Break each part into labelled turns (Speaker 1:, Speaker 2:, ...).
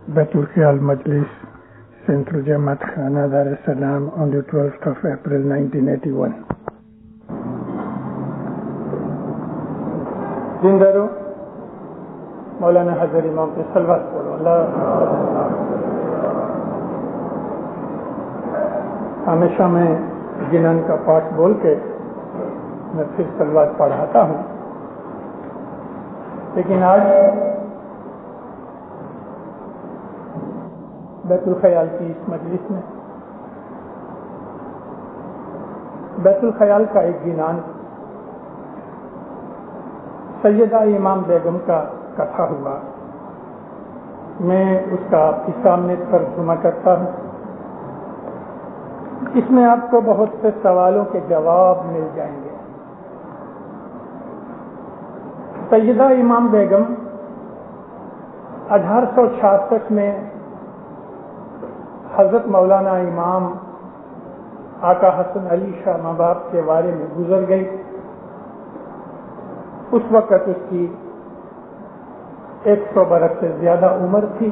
Speaker 1: Baitul Khayal Majlis, Central Jamaat Khana, Dar es Salaam, on the 12th of April 1981. زندہ رہو. مولانا حضرت امام پہ صلوات پڑھو. اللہ ہمیشہ میں جنان کا پاٹ بول کے میں پھر صلوات پڑھاتا ہوں، لیکن آج بیت الخیال کی اس مجلس میں بیت الخیال کا ایک گنان سیدہ امام بیگم کا کتھا ہوا. میں اس کا آپ کے سامنے ترجمہ کرتا ہوں. اس میں آپ کو بہت سے سوالوں کے جواب مل جائیں گے. سیدہ امام بیگم 1866 میں حضرت مولانا امام آقا حسن علی شاہ مباب کے بارے میں گزر گئی. اس وقت اس کی 100 برس سے زیادہ عمر تھی.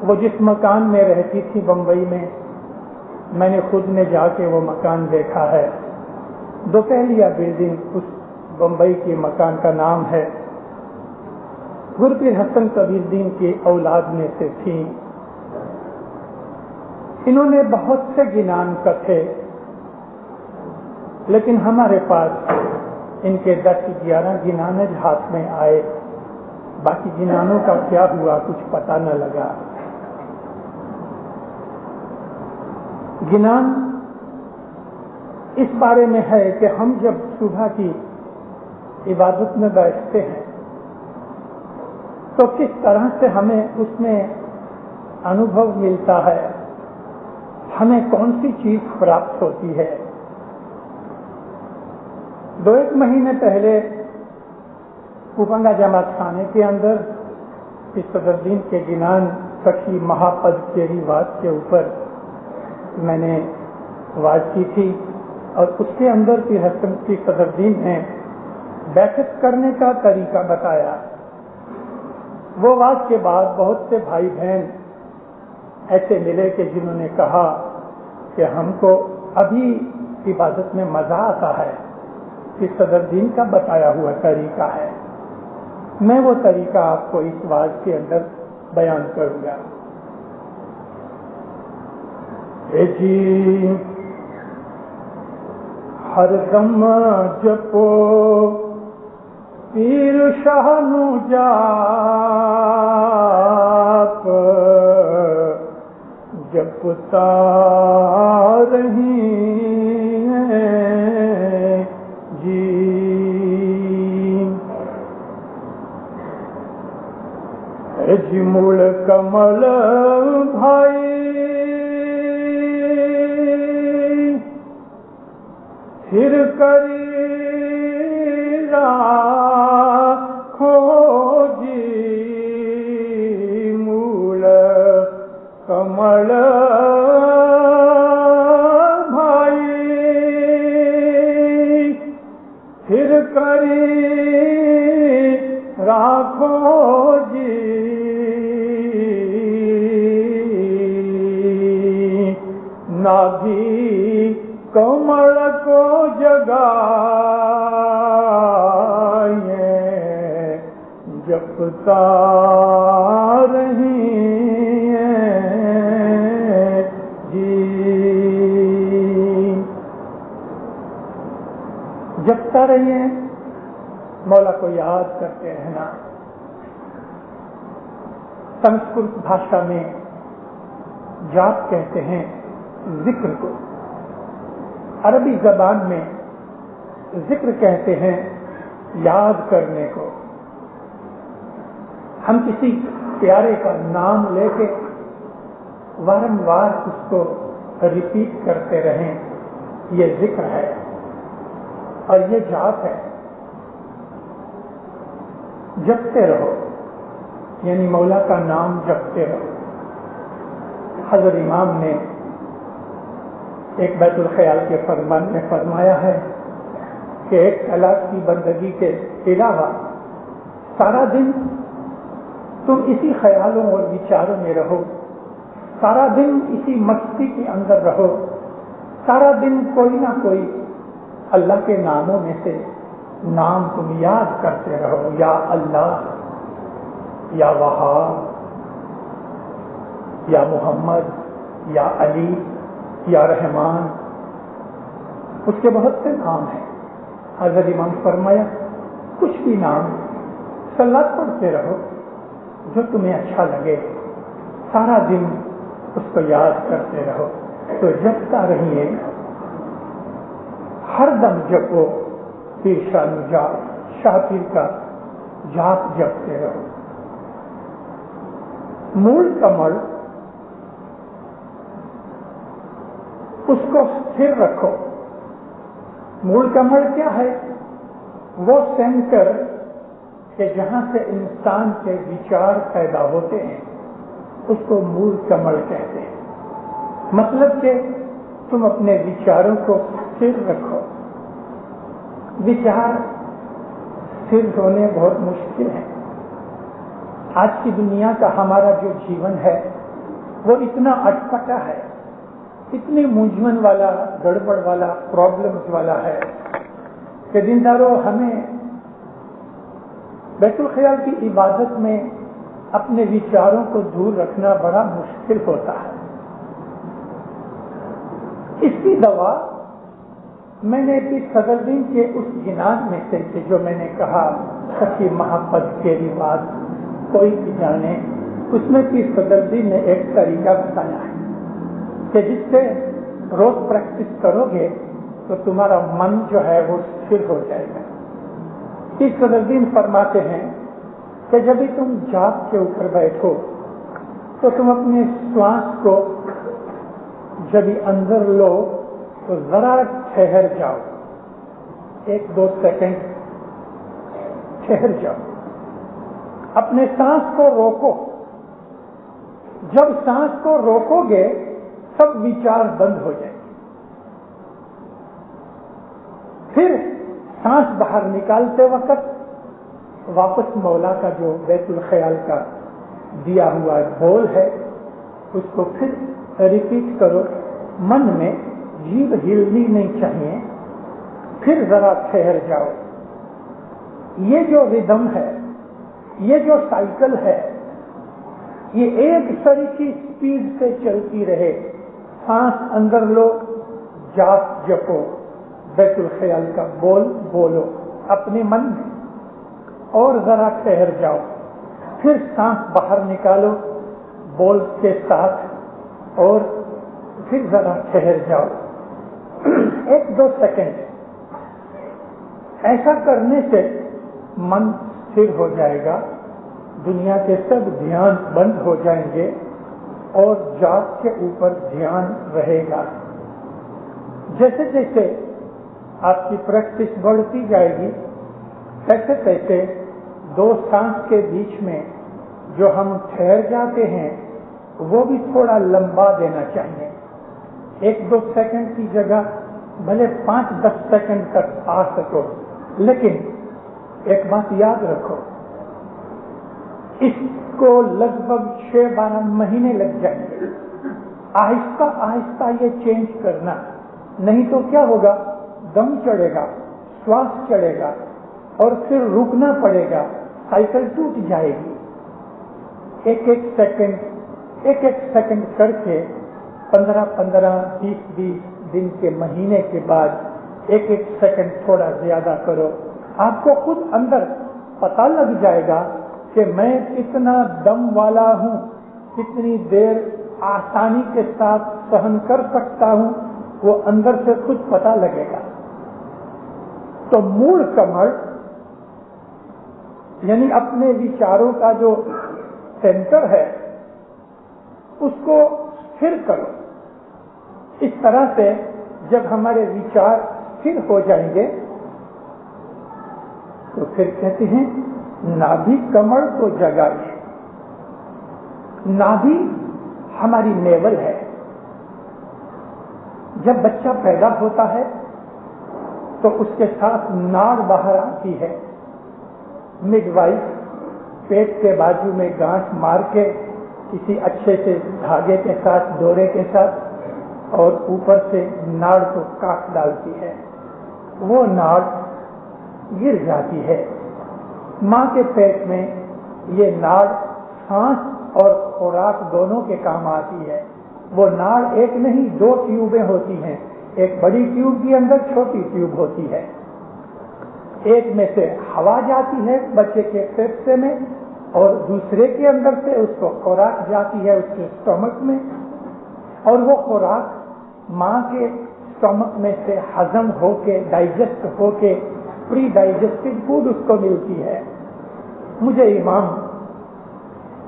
Speaker 1: وہ جس مکان میں رہتی تھی بمبئی میں، میں نے خود نے جا کے وہ مکان دیکھا ہے. دوپہلیہ بلڈنگ اس بمبئی کے مکان کا نام ہے. گرپیر حسن کبیر الدین کی اولاد میں سے تھیں. انہوں نے بہت سے گنان کتھے، لیکن ہمارے پاس ان کے 10-11 گنان ہاتھ میں آئے. باقی گنانوں کا کیا ہوا کچھ پتہ نہ لگا. گنان اس بارے میں ہے کہ ہم جب صبح کی عبادت میں بیٹھتے ہیں تو کس طرح سے ہمیں اس میں انوبھو ملتا ہے، ہمیں کون سی چیز پراپت ہوتی ہے. 2-1 مہینے پہلے پوپنگا جماعت خانے کے اندر اس صدر دین کے گنان سخی مہاپد کیری واد کے اوپر میں نے واز کی تھی، اور اس کے اندر پھر حسن کی صدر دین نے بیٹھک کرنے کا طریقہ بتایا. وہ واز کے بعد بہت سے بھائی بہن ایسے ملے کہ جنہوں نے کہا کہ ہم کو ابھی عبادت میں مزہ آتا ہے کہ صدر دین کا بتایا ہوا طریقہ ہے. میں وہ طریقہ آپ کو اس واز کے اندر بیان کروں گا. اے جی ہر دم جپو پیر شاہ نو جاپ جپتا رہی جی. جی مول کمل بھائی پھر کری راکھو جی. مول کمل بھائی پھر کری راکھو جی. نادھی کمل کو جگائے جپتا رہی جی. جپتا رہیے، مولا کو یاد کرتے رہنا. سنسکرت بھاشا میں جاپ کہتے ہیں ذکر کو، عربی زبان میں ذکر کہتے ہیں یاد کرنے کو. ہم کسی پیارے کا نام لے کے وارموار اس کو ریپیٹ کرتے رہیں، یہ ذکر ہے اور یہ جاپ ہے. جپتے رہو یعنی مولا کا نام جپتے رہو. حضرت امام نے ایک بیت الخیال کے فرمان میں فرمایا ہے کہ 1 طلاق کی بندگی کے علاوہ سارا دن تم اسی خیالوں اور وچاروں میں رہو، سارا دن اسی مستی کے اندر رہو، سارا دن کوئی نہ کوئی اللہ کے ناموں میں سے نام تم یاد کرتے رہو، یا اللہ، یا وہاب، یا محمد، یا علی، یا رحمان، اس کے بہت سے نام ہیں۔ حضرت امام فرمایا کچھ بھی نام صلوات پڑھتے رہو جو تمہیں اچھا لگے، سارا دن اس کو یاد کرتے رہو، تو جپتا رہیے، ہر دم جپو، پیر شاہ نجات شاہ پیر کا جاپ جپتے رہو۔ مول کمل اس کو استھر رکھو۔ مول کمل کیا ہے؟ وہ سینٹر کہ جہاں سے انسان کے وچار پیدا ہوتے ہیں، اس کو مول کمل کہتے ہیں۔ مطلب کہ تم اپنے وچاروں کو استھر رکھو۔ وچار استھر ہونے بہت مشکل ہے۔ آج کی دنیا کا ہمارا جو جیون ہے وہ اتنا اٹپٹا ہے، اتنی مجمن والا، گڑبڑ والا، پرابلمز والا ہے کہ دینداروں ہمیں بیت الخیال کی عبادت میں اپنے وچاروں کو دور رکھنا بڑا مشکل ہوتا ہے۔ اس کی دوا میں نے بھی صدردین کے اس جنان میں سے کہ جو میں نے کہا سچی محبت تیری بات کوئی بھی جانے، اس میں بھی صدردین نے ایک طریقہ بتایا ہے کہ جس سے روز پریکٹس کرو گے تو تمہارا من جو ہے وہ استھر ہو جائے گا۔ اس صدردین فرماتے ہیں کہ جب بھی تم جاپ کے اوپر بیٹھو تو تم اپنے سانس کو جب ہی اندر لو تو ذرا ٹھہر جاؤ، 1-2 سیکنڈ ٹھہر جاؤ، اپنے سانس کو روکو۔ جب سانس کو روکو گے سب وچار بند ہو جائیں گے۔ پھر سانس باہر نکالتے وقت واپس مولا کا جو بیت الخیال کا دیا ہوا بول ہے اس کو پھر ریپیٹ کرو، من میں جیب ہلنی نہیں چاہیے، پھر ذرا ٹھہر جاؤ۔ یہ جو ردم ہے، یہ جو سائیکل ہے، یہ ایک سری کی سپیڈ سے چلتی رہے۔ سانس اندر لو، جاپ جپو، بیت الخیال کا بول بولو اپنے من میں، اور ذرا ٹھہر جاؤ، پھر سانس باہر نکالو بول کے ساتھ، اور پھر ذرا ٹھہر جاؤ 1-2 سیکنڈ۔ ایسا کرنے سے من استھر ہو جائے گا، دنیا کے سب دھیان بند ہو جائیں گے اور جاپ کے اوپر دھیان رہے گا۔ جیسے جیسے آپ کی پریکٹس بڑھتی جائے گی تیسے تیسے 2 سانس کے بیچ میں جو ہم ٹھہر جاتے ہیں وہ بھی تھوڑا لمبا دینا چاہیے۔ 1-2 سیکنڈ کی جگہ بھلے 5-10 سیکنڈ تک آ سکو، لیکن ایک بات یاد رکھو، اس کو لگ بھگ 6-12 مہینے لگ جائیں گے آہستہ آہستہ یہ چینج کرنا، نہیں تو کیا ہوگا، دم چڑھے گا، سواس چڑھے گا اور پھر رکنا پڑے گا، سائیکل ٹوٹ جائے گی۔ ایک سیکنڈ کر کے 15-15 20-20 دن کے مہینے کے بعد 1 سیکنڈ تھوڑا زیادہ کرو، آپ کو خود اندر پتہ لگ جائے گا کہ میں کتنا دم والا ہوں، کتنی دیر آسانی کے ساتھ سہن کر سکتا ہوں، وہ اندر سے خود پتہ لگے گا۔ تو مول کمر یعنی اپنے وچاروں کا جو سینٹر ہے اس کو استھر کرو۔ اس طرح سے جب ہمارے وچار استھر ہو جائیں گے تو پھر کہتے ہیں نابھی کمر کو جگائیے۔ نابھی ہماری نیول ہے۔ جب بچہ پیدا ہوتا ہے تو اس کے ساتھ ناڑ باہر آتی ہے، مڈ وائف پیٹ کے بازو میں گانٹھ مار کے کسی اچھے سے دھاگے کے ساتھ، ڈورے کے ساتھ، اور اوپر سے ناڑ کو کاٹ ڈالتی ہے. وہ ناڑ گر جاتی ہے. ماں کے پیٹ میں یہ ناڑ سانس اور خوراک دونوں کے کام آتی ہے. وہ ناڑ ایک نہیں 2 ٹیوبیں ہوتی ہیں. ایک بڑی ٹیوب کے اندر چھوٹی ٹیوب ہوتی ہے. ایک میں سے ہوا جاتی ہے بچے کے پھیپھڑے میں، اور دوسرے کے اندر سے اس کو خوراک جاتی ہے اس کے اسٹمک میں، اور وہ خوراک ماں کے اسٹمک میں سے ہضم ہو کے، ڈائجسٹ ہو کے، پری ڈائجسٹڈ فوڈ اس کو ملتی ہے. مجھے امام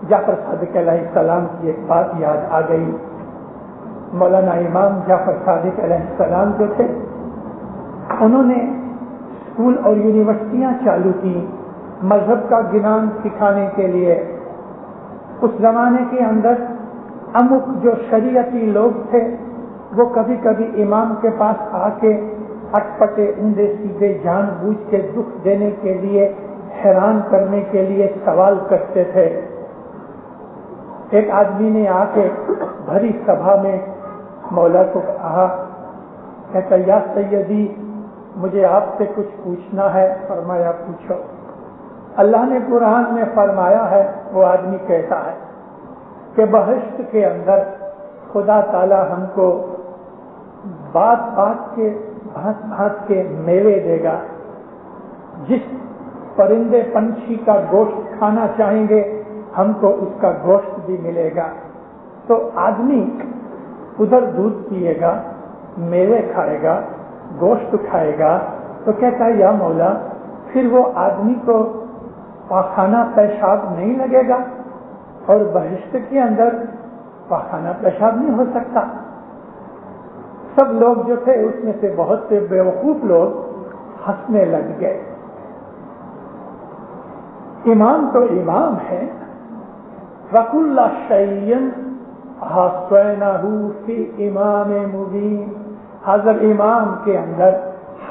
Speaker 1: جعفر صادق علیہ السلام کی ایک بات یاد آ گئی. مولانا امام جعفر صادق علیہ السلام جو تھے، انہوں نے اسکول اور یونیورسٹیاں چالو کی مذہب کا گنان سکھانے کے لیے. اس زمانے کے اندر امک جو شریعتی لوگ تھے وہ کبھی کبھی امام کے پاس آ کے اٹپٹے اندے سیدھے جان بوجھ کے دکھ دینے کے لیے، حیران کرنے کے لیے سوال کرتے تھے. ایک آدمی نے آ کے بھری سبھا میں مولا کو کہا، کہتا یا سیدی مجھے آپ سے کچھ پوچھنا ہے. فرمایا پوچھو. اللہ نے قرآن میں فرمایا ہے. وہ آدمی کہتا ہے کہ بہشت کے اندر خدا تعالی ہم کو بات بات کے بھانت بھانت کے میوے دے گا. جس پرندے پنچھی کا گوشت کھانا چاہیں گے ہم کو اس کا گوشت بھی ملے گا. تو آدمی ادھر دودھ پیے گا، میوے کھائے گا، گوشت کھائے گا، تو کہتا ہے یا مولا پھر وہ آدمی کو پاخانہ پیشاب نہیں لگے گا؟ اور بہشت کے اندر پاخانہ پیشاب نہیں ہو سکتا. سب لوگ جو تھے اس میں سے بہت سے بیوقوف لوگ ہنسنے لگ گئے. امام تو امام ہے. وَكُلَّ شَيْءٍ أَحْصَيْنَاهُ فِي إِمَامٍ مُبِينٍ. حضرت امام کے اندر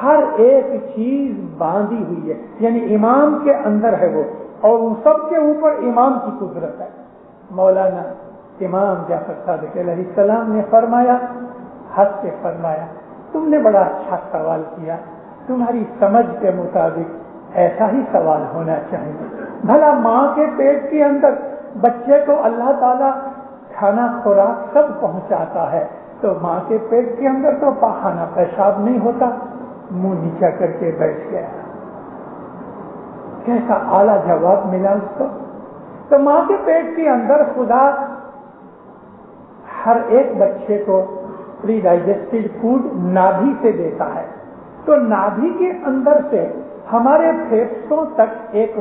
Speaker 1: ہر ایک چیز باندھی ہوئی ہے، یعنی امام کے اندر ہے وہ، اور ان سب کے اوپر امام کی قدرت ہے. مولانا امام جعفر صادق علیہ السلام نے فرمایا، ہنس کے فرمایا، تم نے بڑا اچھا سوال کیا. تمہاری سمجھ کے مطابق ایسا ہی سوال ہونا چاہیے. بھلا ماں کے پیٹ کے اندر بچے کو اللہ تعالیٰ کھانا خوراک سب پہنچاتا ہے، تو ماں کے پیٹ کے اندر تو پاخانہ پیشاب نہیں ہوتا. منہ نیچا کر کے بیٹھ گیا. کیسا اعلیٰ جواب ملا اس کو. تو ماں کے پیٹ کے اندر خدا ہر ایک بچے کو پری ڈائجسٹڈ فوڈ نابھی سے دیتا ہے. تو نابھی کے اندر سے ہمارے پھیپھڑوں تک ایک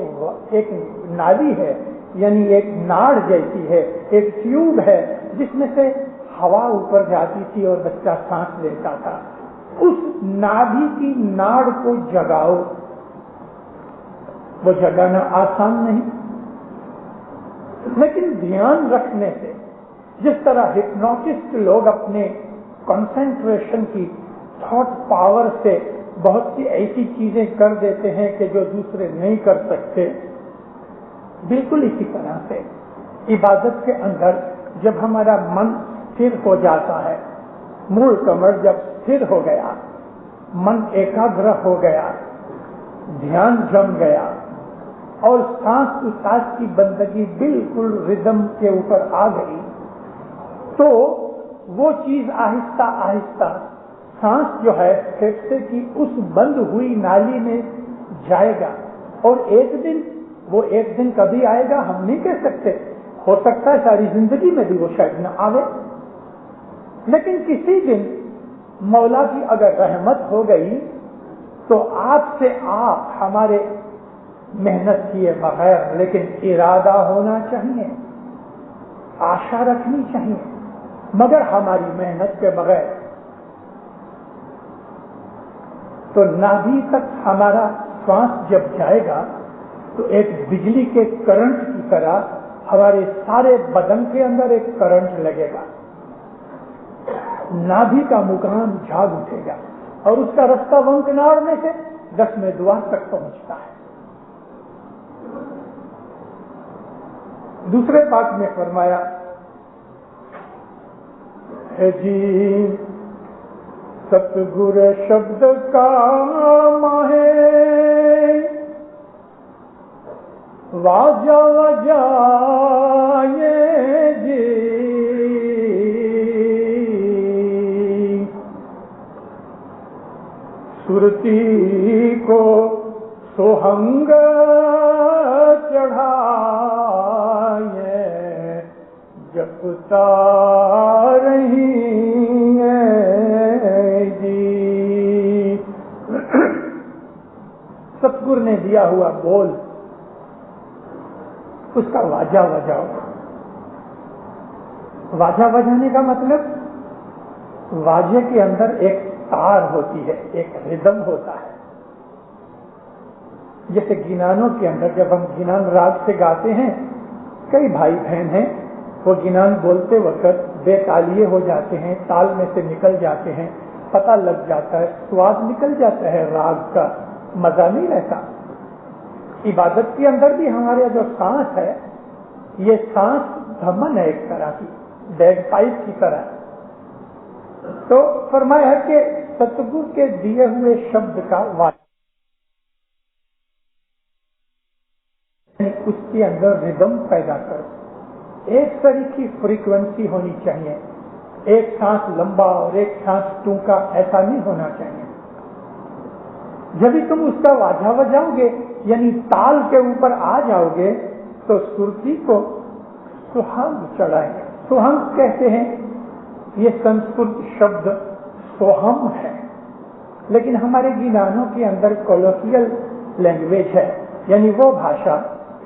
Speaker 1: نالی ہے، یعنی ایک ناڑ جیسی ہے، ایک ٹیوب ہے جس میں سے ہوا اوپر جاتی تھی اور بچہ سانس لیتا تھا. اس نابھی کی ناڑ کو جگاؤ. وہ جگانا آسان نہیں، لیکن دھیان رکھنے سے، جس طرح ہپنوٹسٹ لوگ اپنے کنسنٹریشن کی تھاٹ پاور سے بہت سی ایسی چیزیں کر دیتے ہیں کہ جو دوسرے نہیں کر سکتے، بالکل اسی طرح سے عبادت کے اندر جب ہمارا من استھر ہو جاتا ہے، موڑ کمر جب استھر ہو گیا، من ایکاگر ہو گیا، دھیان جم گیا، اور سانس سانس کی بندگی بالکل ردم کے اوپر آ گئی، تو وہ چیز آہستہ آہستہ سانس جو ہے پھیپھڑے کی اس بند ہوئی نالی میں جائے گا. اور ایک دن کبھی آئے گا ہم نہیں کہہ سکتے، ہو سکتا ہے ساری زندگی میں بھی وہ شاید نہ آئے، لیکن کسی دن مولا کی اگر رحمت ہو گئی تو آپ سے آپ ہمارے محنت کیے بغیر، لیکن ارادہ ہونا چاہیے، آشا رکھنی چاہیے، مگر ہماری محنت کے بغیر تو نابھی تک ہمارا سانس جب جائے گا تو ایک بجلی کے کرنٹ کی طرح ہمارے سارے بدن کے اندر ایک کرنٹ لگے گا، نابھی کا مقام جاگ اٹھے گا، اور اس کا رستہ ونکناڑ میں سے 10 میں دوار تک پہنچتا ہے. دوسرے پاک میں فرمایا ہے جی ستگر شبد کا ماہے واجا وجا جی سرتی کو سوہنگ چڑھائے جپتا رہی جی. ستگر نے دیا ہوا بول اس کا واجہ بجاؤ. واجہ بجانے کا مطلب واجے کے اندر ایک تار ہوتی ہے, ایک ردم ہوتا ہے. جیسے گنانوں کے اندر جب ہم گنان راگ سے گاتے ہیں, کئی بھائی بہن ہیں وہ گنان بولتے وقت بے تالیے ہو جاتے ہیں, تال میں سے نکل جاتے ہیں, پتہ لگ جاتا ہے, سواد نکل جاتا ہے, راگ کا مزہ نہیں رہتا. عبادت کے اندر بھی ہمارے جو سانس ہے یہ سانس دھمن ہے, ایک طرح کی بیگ پائپ کی طرح. تو فرمایا ہے کہ ستگور کے دیے ہوئے شبد کا اس کے اندر ردم پیدا کرو. ایک طرح کی فریکوینسی ہونی چاہیے, ایک سانس لمبا اور ایک سانس ٹونکا ایسا نہیں ہونا چاہیے. جب تم اس کا واجہ بجاؤ گے یعنی تال کے اوپر آ جاؤ گے تو سرتی کو سوہنگ چڑھائیں گے. سوہنگ کہتے ہیں, یہ سنسکرت شبد سوہم ہے, لیکن ہمارے گنانوں کے اندر کولوکیل لینگویج ہے, یعنی وہ بھاشا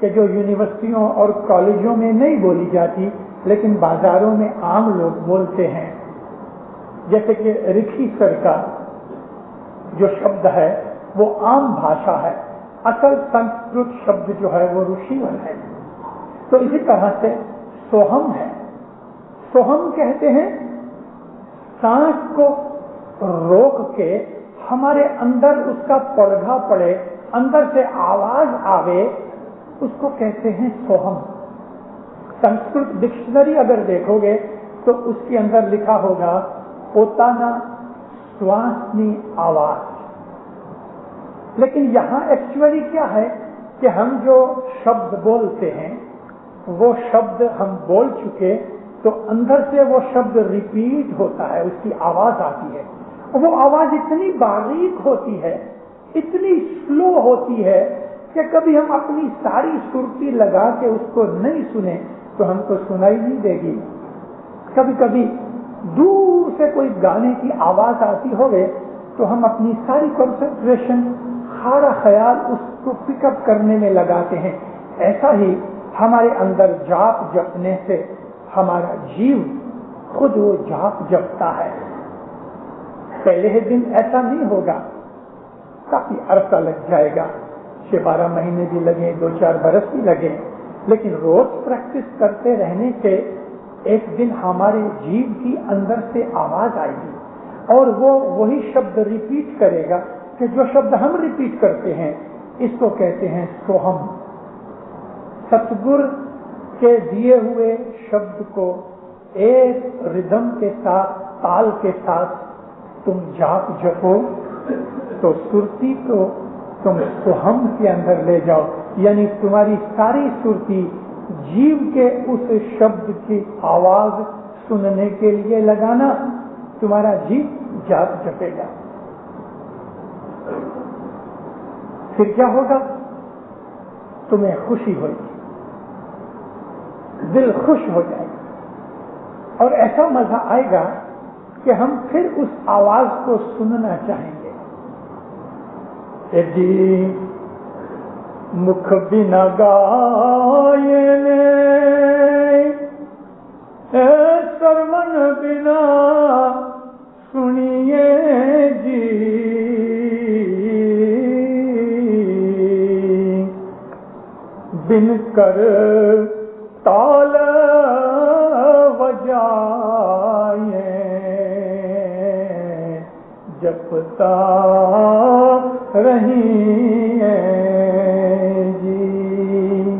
Speaker 1: کہ جو یونیورسٹیوں اور کالجوں میں نہیں بولی جاتی لیکن بازاروں میں عام لوگ بولتے ہیں. جیسے کہ رکھی سر کا جو شبد ہے وہ عام بھاشا ہے, اصل سنسکرت شبد جو ہے وہ رشیون ہے. تو اسی طرح سے سوہم ہے. سوہم کہتے ہیں سانس کو روک کے ہمارے اندر اس کا پرگھا پڑے, اندر سے آواز آوے, اس کو کہتے ہیں سوہم. سنسکرت ڈکشنری اگر دیکھو گے تو اس کے اندر لکھا ہوگا پوتانا سوانسنی آواز. لیکن یہاں ایکچولی کیا ہے کہ ہم جو شبد بولتے ہیں وہ شبد ہم بول چکے تو اندر سے وہ شبد ریپیٹ ہوتا ہے, اس کی آواز آتی ہے. وہ آواز اتنی باریک ہوتی ہے, اتنی سلو ہوتی ہے کہ کبھی ہم اپنی ساری سرتی لگا کے اس کو نہیں سنیں تو ہم کو سنائی نہیں دے گی. کبھی کبھی دور سے کوئی گانے کی آواز آتی ہوگی تو ہم اپنی ساری کنسنٹریشن, سارا خیال اس کو پک اپ کرنے میں لگاتے ہیں. ایسا ہی ہمارے اندر جاپ جپنے سے ہمارا جیو خود وہ جاپ جپتا ہے. پہلے ہی دن ایسا نہیں ہوگا, کافی عرصہ لگ جائے گا, 6-12 مہینے بھی لگیں, 2-4 برس بھی لگیں, لیکن روز پریکٹس کرتے رہنے سے ایک دن ہمارے جیو کی اندر سے آواز آئے گی اور وہ وہی شبد ریپیٹ کرے گا کہ جو شبد ہم ریپیٹ کرتے ہیں اس کو کہتے ہیں سوہم. ستگر کے دیے ہوئے شبد کو ایک ردم کے ساتھ, تال کے ساتھ تم جاپ جپو تو سرتی کو تم سوہم کے اندر لے جاؤ, یعنی تمہاری ساری سرتی جیو کے اس شبد کی آواز سننے کے لیے لگانا, تمہارا جیو جاپ جپے گا. پھر کیا ہوگا؟ تمہیں خوشی ہوگی, دل خوش ہو جائے گا اور ایسا مزہ آئے گا کہ ہم پھر اس آواز کو سننا چاہیں گے. جی مکھ بنا گائے سرمن بنا سنیے جی, بن کر تال بجائے جپتا رہی جی.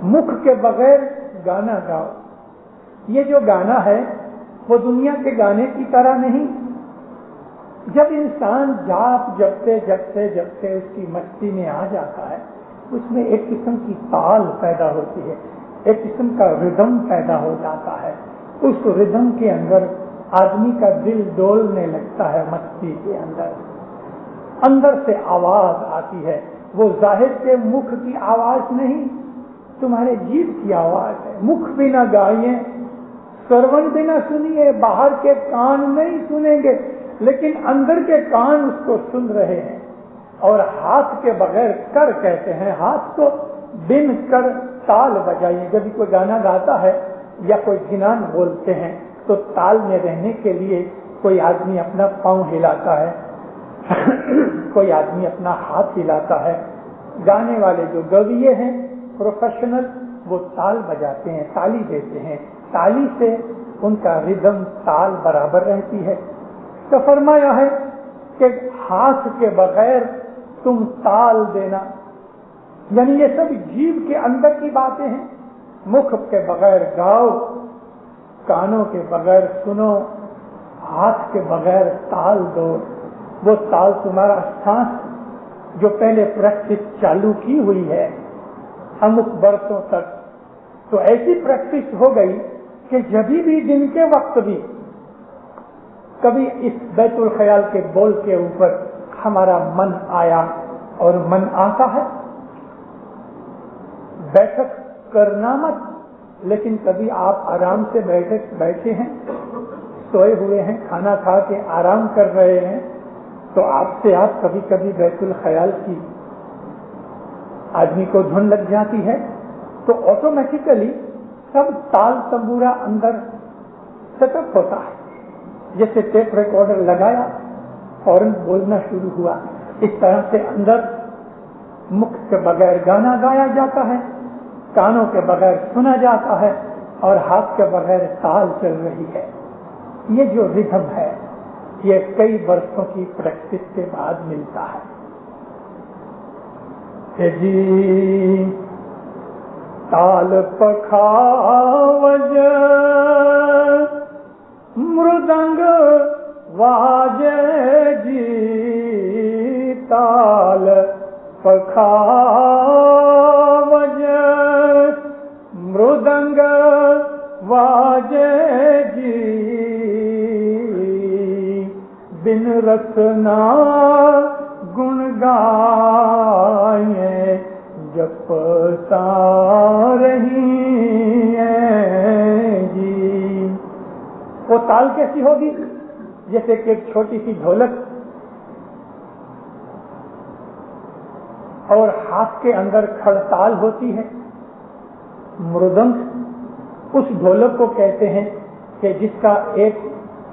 Speaker 1: مکھ کے بغیر گانا گاؤ. یہ جو گانا ہے وہ دنیا کے گانے کی طرح نہیں. جب انسان جاپ جپتے جپتے جپتے اس کی مستی میں آ جاتا ہے اس میں ایک قسم کی تال پیدا ہوتی ہے, ایک قسم کا ردم پیدا ہو جاتا ہے. اس ردم کے اندر آدمی کا دل ڈولنے لگتا ہے. مستی کے اندر سے آواز آتی ہے. وہ ظاہر کے مکھ کی آواز نہیں, تمہارے جیب کی آواز ہے. مکھ بھی نہ گائیں, سرون بھی نہ سنیے, باہر کے کان نہیں سنیں گے, لیکن اندر کے کان اس کو سن رہے ہیں. اور ہاتھ کے بغیر کر کہتے ہیں, ہاتھ کو بن کر تال بجائیے. جب کوئی گانا گاتا ہے یا کوئی گنان بولتے ہیں تو تال میں رہنے کے لیے کوئی آدمی اپنا پاؤں ہلاتا ہے, کوئی آدمی اپنا ہاتھ ہلاتا ہے. گانے والے جو گویے ہیں پروفیشنل, وہ تال بجاتے ہیں, تالی دیتے ہیں. تالی سے ان کا ردم تال برابر رہتی ہے. تو فرمایا ہے کہ ہاتھ کے بغیر تم تال دینا, یعنی یہ سب جیب کے اندر کی باتیں ہیں. مکھ کے بغیر گاؤ, کانوں کے بغیر سنو, ہاتھ کے بغیر تال دو. وہ تال تمہارا سانس جو پہلے پریکٹس چالو کی ہوئی ہے امک برسوں تک, تو ایسی پریکٹس ہو گئی کہ جبھی بھی دن کے وقت بھی کبھی اس بیت الخیال کے بول کے اوپر ہمارا من آیا, اور من آتا ہے, بیٹھک کرنا مت, لیکن کبھی آپ آرام سے بیٹھے ہیں, سوئے ہوئے ہیں, کھانا کھا کے آرام کر رہے ہیں, تو آپ کبھی کبھی بیت الخیال کی آدمی کو دھن لگ جاتی ہے, تو آٹومیٹیکلی سب تال تمبورا اندر سیٹ اپ ہوتا ہے. جیسے ٹیپ ریکارڈر لگایا فوراً بولنا شروع ہوا. اس طرح سے اندر مکھ کے بغیر گانا گایا جاتا ہے, کانوں کے بغیر سنا جاتا ہے, اور ہاتھ کے بغیر تال چل رہی ہے. یہ جو ردھم ہے یہ کئی برسوں کی پریکٹس کے بعد ملتا ہے. کہ جی تال پکھاوج مردنگ واجے جی, تال پکھاوج مردنگ واجے جی, بن رسنا گن گائیں جپ رہی ہیں جی. وہ تال کیسی ہوگی؟ جیسے کہ ایک چھوٹی سی ڈھولک اور ہاتھ کے اندر کھڑتال ہوتی ہے. مردنگ اس ڈھولک کو کہتے ہیں کہ جس کا ایک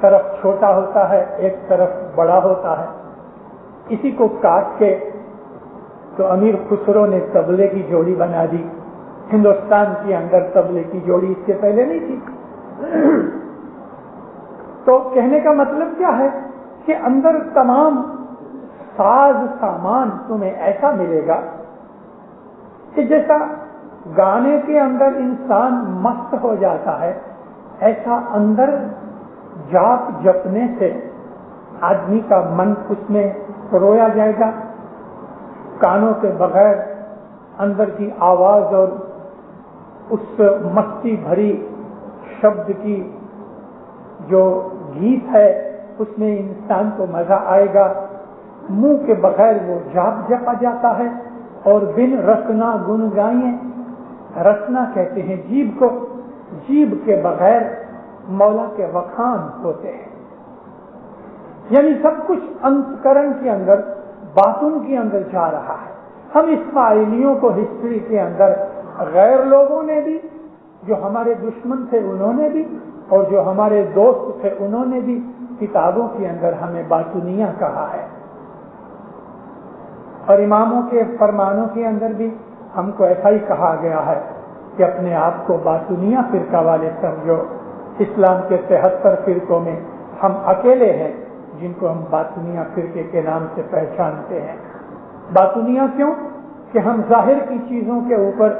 Speaker 1: طرف چھوٹا ہوتا ہے, ایک طرف بڑا ہوتا ہے. اسی کو کاٹ کے تو امیر خسرو نے طبلے کی جوڑی بنا دی. ہندوستان کے اندر طبلے کی جوڑی اس سے پہلے نہیں تھی. تو کہنے کا مطلب کیا ہے کہ اندر تمام ساز سامان تمہیں ایسا ملے گا کہ جیسا گانے کے اندر انسان مست ہو جاتا ہے, ایسا اندر جاپ جپنے سے آدمی کا من اس میں پرویا جائے گا. کانوں کے بغیر اندر کی آواز اور اس مستی بھری شبد کی جو گیت ہے اس میں انسان کو مزہ آئے گا. منہ کے بغیر وہ جاپ جپا جاتا ہے, اور بن رسنا گن گائیں. رسنا کہتے ہیں جیب کو, جیب کے بغیر مولا کے وخان ہوتے ہیں. یعنی سب کچھ انتکرن کے اندر, باطن کے اندر جا رہا ہے. ہم اسماعیلیوں کو ہسٹری کے اندر غیر لوگوں نے بھی, جو ہمارے دشمن تھے انہوں نے بھی, اور جو ہمارے دوست تھے انہوں نے بھی کتابوں کے اندر ہمیں باطنیہ کہا ہے. اور اماموں کے فرمانوں کے اندر بھی ہم کو ایسا ہی کہا گیا ہے کہ اپنے آپ کو باطنیہ فرقہ والے سمجھو. اسلام کے 73 فرقوں میں ہم اکیلے ہیں جن کو ہم باطنیہ فرقے کے نام سے پہچانتے ہیں. باطنیہ کیوں؟ کہ ہم ظاہر کی چیزوں کے اوپر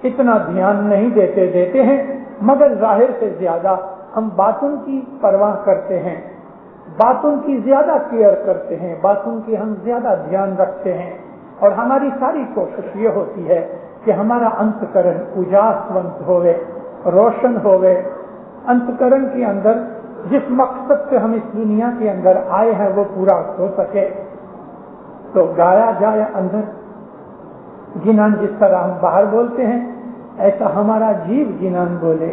Speaker 1: اتنا دھیان نہیں دیتے ہیں، مگر ظاہر سے زیادہ ہم باطن کی پرواہ کرتے ہیں، باطن کی زیادہ کیئر کرتے ہیں، باطن کی ہم زیادہ دھیان رکھتے ہیں، اور ہماری ساری کوشش یہ ہوتی ہے کہ ہمارا انتکرن اجاسونت ہوئے، روشن ہوئے، انتکرن کے اندر جس مقصد سے ہم اس دنیا کے اندر آئے ہیں وہ پورا ہو سکے۔ تو گایا جائے اندر جنان، جس طرح ہم باہر بولتے ہیں ایسا ہمارا جیو جنان بولے۔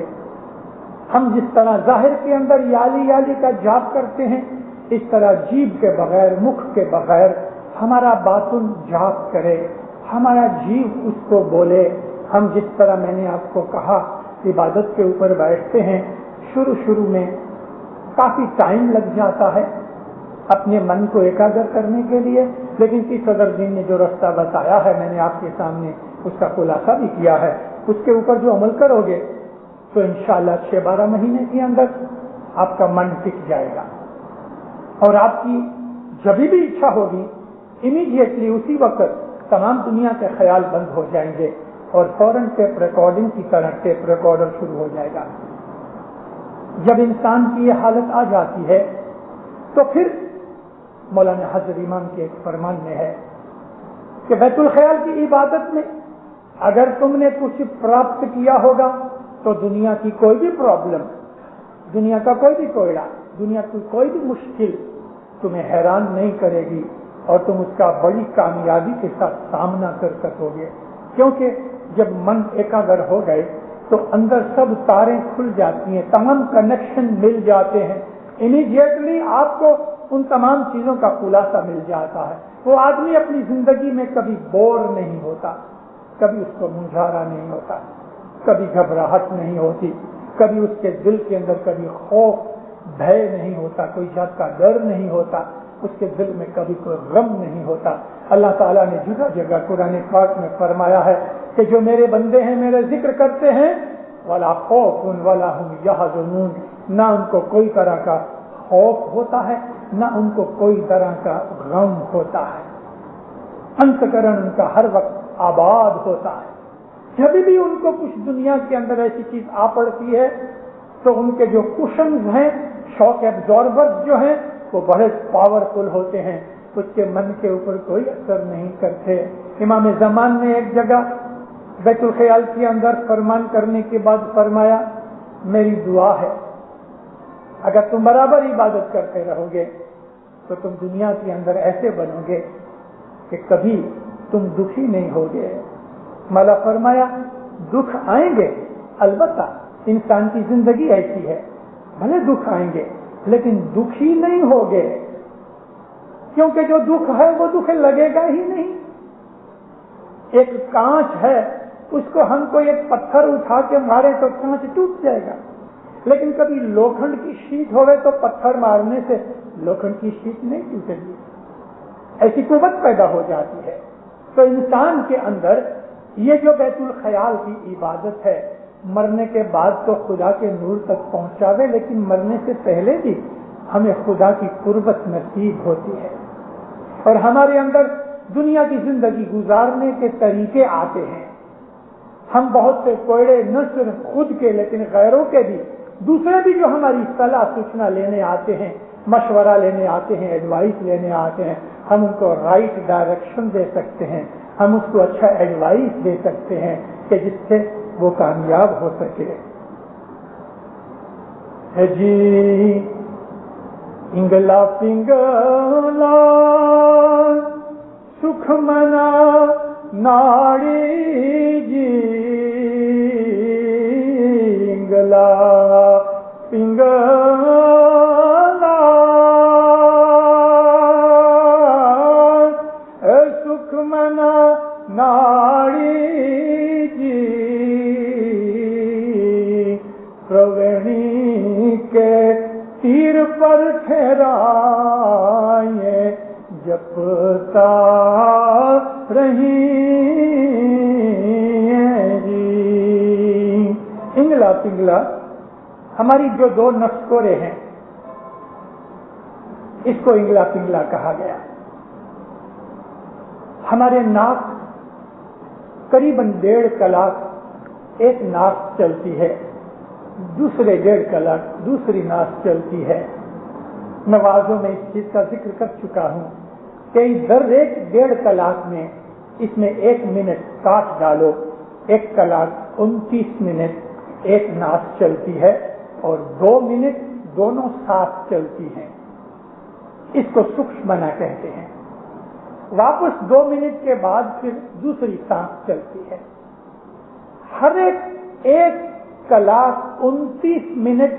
Speaker 1: ہم جس طرح ظاہر کے اندر یالی یالی کا جاپ کرتے ہیں، اس طرح جیب کے بغیر، مکھ کے بغیر ہمارا باطن جاپ کرے، ہمارا جیو اس کو بولے۔ ہم جس طرح میں نے آپ کو کہا عبادت کے اوپر بیٹھتے ہیں، شروع میں کافی ٹائم لگ جاتا ہے اپنے من کو ایکاگر کرنے کے لیے، لیکن کی صدر دین نے جو رستہ بتایا ہے میں نے آپ کے سامنے اس کا خلاصہ بھی کیا ہے، اس کے اوپر جو عمل کرو گے تو انشاءاللہ 6-12 مہینے کے اندر آپ کا من ٹک جائے گا، اور آپ کی جب بھی اچھا ہوگی امیڈیٹلی اسی وقت تمام دنیا کے خیال بند ہو جائیں گے اور فوراً ٹیپ ریکارڈنگ کی طرح ٹیپ ریکارڈر شروع ہو جائے گا۔ جب انسان کی یہ حالت آ جاتی ہے تو پھر مولانا حضرت امام کے ایک فرمان میں ہے کہ بیت الخیال کی عبادت میں اگر تم نے کچھ پراپت کیا ہوگا تو دنیا کی کوئی بھی پرابلم، دنیا کا کوئی بھی کوئلہ، دنیا کی کوئی بھی مشکل تمہیں حیران نہیں کرے گی، اور تم اس کا بڑی کامیابی کے ساتھ سامنا کر سکوگے، کیونکہ جب من ایکاگر ہو گئے تو اندر سب تاریں کھل جاتی ہیں، تمام کنیکشن مل جاتے ہیں، امیڈیٹلی آپ کو ان تمام چیزوں کا خلاصہ مل جاتا ہے۔ وہ آدمی اپنی زندگی میں کبھی بور نہیں ہوتا، کبھی اس کو مجھارا نہیں ہوتا، کبھی گھبراہٹ نہیں ہوتی، کبھی اس کے دل کے اندر کبھی خوف بھے نہیں ہوتا، کوئی ذات کا ڈر نہیں ہوتا، اس کے دل میں کبھی کوئی غم نہیں ہوتا۔ اللہ تعالیٰ نے جگہ جگہ قرآن پاک میں فرمایا ہے کہ جو میرے بندے ہیں میرے ذکر کرتے ہیں وَلَا خَوْفٌ وَلَا هُمْ يَحْزَنُونَ، نہ ان کو کوئی طرح کا خوف ہوتا ہے نہ ان کو کوئی طرح کا غم ہوتا ہے، انتکرن ان کا ہر وقت آباد ہوتا ہے۔ جب بھی ان کو کچھ دنیا کے اندر ایسی چیز آ پڑتی ہے تو ان کے جو کشنز ہیں، شوک ایبزاربرز جو ہیں، وہ بڑے پاورفل ہوتے ہیں، اس کے من کے اوپر کوئی اثر نہیں کرتے۔ امام زمان نے ایک جگہ بیت الخیال کے اندر فرمان کرنے کے بعد فرمایا میری دعا ہے اگر تم برابر عبادت کرتے رہو گے تو تم دنیا کے اندر ایسے بنو گے کہ کبھی تم دکھی نہیں ہوگے۔ مولا فرمایا دکھ آئیں گے، البتہ انسان کی زندگی ایسی ہے، بھلے دکھ آئیں گے لیکن دکھی نہیں ہوگے، کیونکہ جو دکھ ہے وہ دکھ لگے گا ہی نہیں۔ ایک کانچ ہے، اس کو ہم کو ایک پتھر اٹھا کے مارے تو کانچ ٹوٹ جائے گا، لیکن کبھی لوکھنڈ کی شیٹ ہوئے تو پتھر مارنے سے لوکھنڈ کی شیٹ نہیں ٹوٹے گی، ایسی قوت پیدا ہو جاتی ہے۔ تو انسان کے اندر یہ جو بیت الخیال کی عبادت ہے مرنے کے بعد تو خدا کے نور تک پہنچاوے، لیکن مرنے سے پہلے بھی ہمیں خدا کی قربت نصیب ہوتی ہے، اور ہمارے اندر دنیا کی زندگی گزارنے کے طریقے آتے ہیں۔ ہم بہت سے کوئڑے نہ صرف خود کے لیکن غیروں کے بھی، دوسرے بھی جو ہماری صلاح سوچنا لینے آتے ہیں، مشورہ لینے آتے ہیں، ایڈوائس لینے آتے ہیں، ہم ان کو رائٹ ڈائریکشن دے سکتے ہیں، ہم اس کو اچھا ایڈوائس دے سکتے ہیں کہ جس سے وہ کامیاب ہو سکے۔ ہے جی انگلا پنگلا سکھ منا ناڑی جی انگلا پنگلا سکھ منا ناڑی جی پروینی کے تیر پر ٹھہرائے جپتا رہی جی۔ انگلا پنگلا ہماری جو دو نسکورے ہیں اس کو انگلا پنگلا کہا گیا۔ ہمارے ناک قریباً 1.5 کلاک ایک ناس چلتی ہے، دوسرے 1.5 کلاک دوسری ناس چلتی ہے۔ میں واضح میں اس چیز کا ذکر کر چکا ہوں کہ در ایک 1.5 کلاک میں اس میں 1 منٹ کاٹ ڈالو، 1 کلاک 29 منٹ ایک ناس چلتی ہے اور 2 منٹ دونوں ساتھ چلتی ہیں۔ اس کو سکشمنا کہتے ہیں۔ واپس 2 منٹ کے بعد پھر دوسری سانس چلتی ہے۔ ہر ایک 1 کلاک 29 منٹ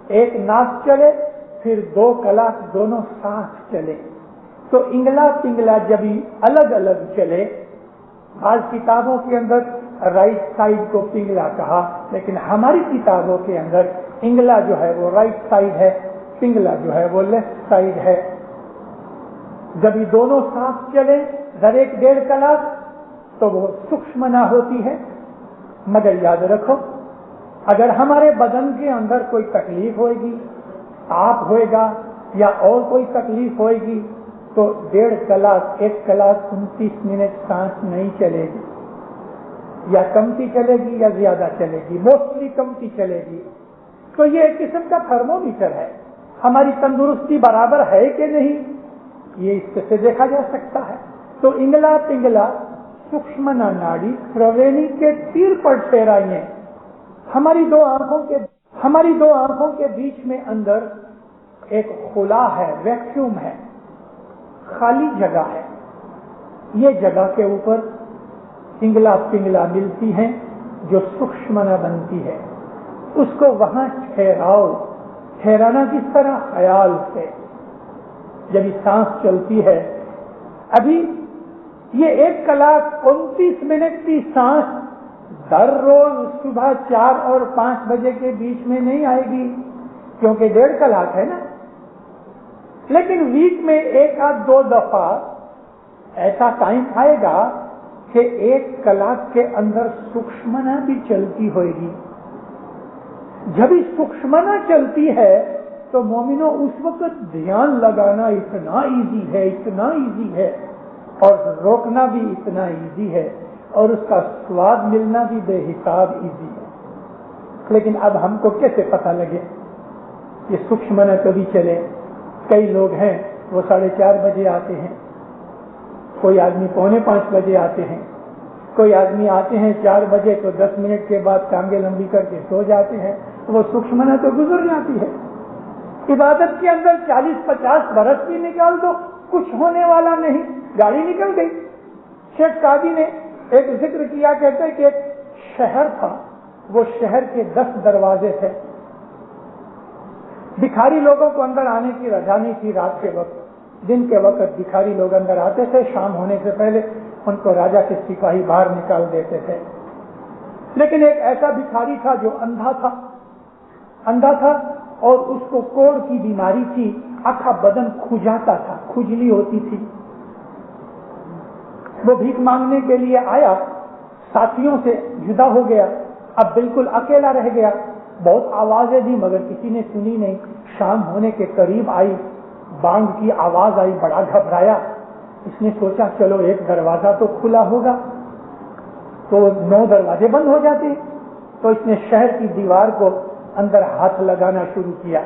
Speaker 1: ایک ناس چلے، پھر 2 کلاک دونوں ساتھ چلے، تو انگلا پنگلا جب الگ الگ چلے۔ بعض کتابوں کے اندر رائٹ سائڈ کو پنگلا کہا، لیکن ہماری کتابوں کے اندر انگلا جو ہے وہ رائٹ سائڈ ہے، پنگلا جو ہے وہ لیفٹ سائڈ ہے۔ جب یہ دونوں سانس چلے در ایک 1.5 کلاک تو وہ سکشمنا ہوتی ہے۔ مگر یاد رکھو، اگر ہمارے بدن کے اندر کوئی تکلیف ہوئے گی، تاپ ہوئے گا یا اور کوئی تکلیف ہوئے گی، تو 1.5 کلاک 1 کلاک 29 منٹ سانس نہیں چلے گی، یا کمتی چلے گی یا زیادہ چلے گی، موسٹلی کمتی چلے گی۔ تو یہ ایک قسم کا تھرمومیٹر ہے، ہماری تندرستی برابر ہے کہ نہیں یہ اس سے دیکھا جا سکتا ہے۔ تو انگلا پنگلا سکشمنا ناڑی پروینی کے تیر پر ٹھہرائیے۔ ہماری دو آنکھوں کے بیچ میں اندر ایک خلا ہے، ویکیوم ہے، خالی جگہ ہے۔ یہ جگہ کے اوپر انگلا پنگلا ملتی ہیں جو سکشمنا بنتی ہے، اس کو وہاں ٹھہراؤ۔ ٹھہرانا کس طرح؟ خیال سے۔ جب یہ سانس چلتی ہے، ابھی یہ 1 کلاک 29 منٹ کی سانس ہر روز صبح 4 اور 5 بجے کے بیچ میں نہیں آئے گی، کیونکہ 1.5 کلاک ہے نا، لیکن ویک میں 1 یا 2 دفعہ ایسا ٹائم آئے گا کہ 1 کلاک کے اندر سکشمنا بھی چلتی ہوئے گی۔ جب یہ سکشمنا چلتی ہے تو مومنوں اس وقت دھیان لگانا اتنا ایزی ہے اور روکنا بھی اتنا ایزی ہے، اور اس کا سواد ملنا بھی بے حساب ایزی ہے۔ لیکن اب ہم کو کیسے پتہ لگے یہ سکشمنا کبھی چلے؟ کئی لوگ ہیں وہ 4:30 بجے آتے ہیں، کوئی آدمی 4:45 بجے آتے ہیں، کوئی آدمی آتے ہیں 4 بجے تو 10 منٹ کے بعد ٹانگیں لمبی کر کے سو جاتے ہیں، وہ سکشمنا تو گزر جاتی ہے۔ عبادت کے اندر 40-50 برس بھی نکال دو، کچھ ہونے والا نہیں، گاڑی نکل گئی۔ شیخ قاضی نے ایک ذکر کیا، کہتے کہ ایک شہر تھا، وہ شہر کے 10 دروازے تھے، بھکاری لوگوں کو اندر آنے کی رجا نہیں تھی۔ رات کے وقت، دن کے وقت بھکاری لوگ اندر آتے تھے، شام ہونے سے پہلے ان کو راجا کے سپاہی باہر نکال دیتے تھے۔ لیکن ایک ایسا بھکاری تھا جو اندھا تھا اور اس کو کوڑ کی بیماری تھی، آکھا بدن کھجاتا تھا، کھجلی ہوتی تھی۔ وہ بھیک مانگنے کے لیے آیا، ساتھیوں سے جدا ہو گیا، اب بالکل اکیلا رہ گیا۔ بہت آوازیں دی مگر کسی نے سنی نہیں۔ شام ہونے کے قریب آئی، بانگ کی آواز آئی، بڑا گھبرایا۔ اس نے سوچا چلو ایک دروازہ تو کھلا ہوگا، تو 9 دروازے بند ہو جاتے ہیں۔ تو اس نے شہر کی دیوار کو اندر ہاتھ لگانا شروع کیا،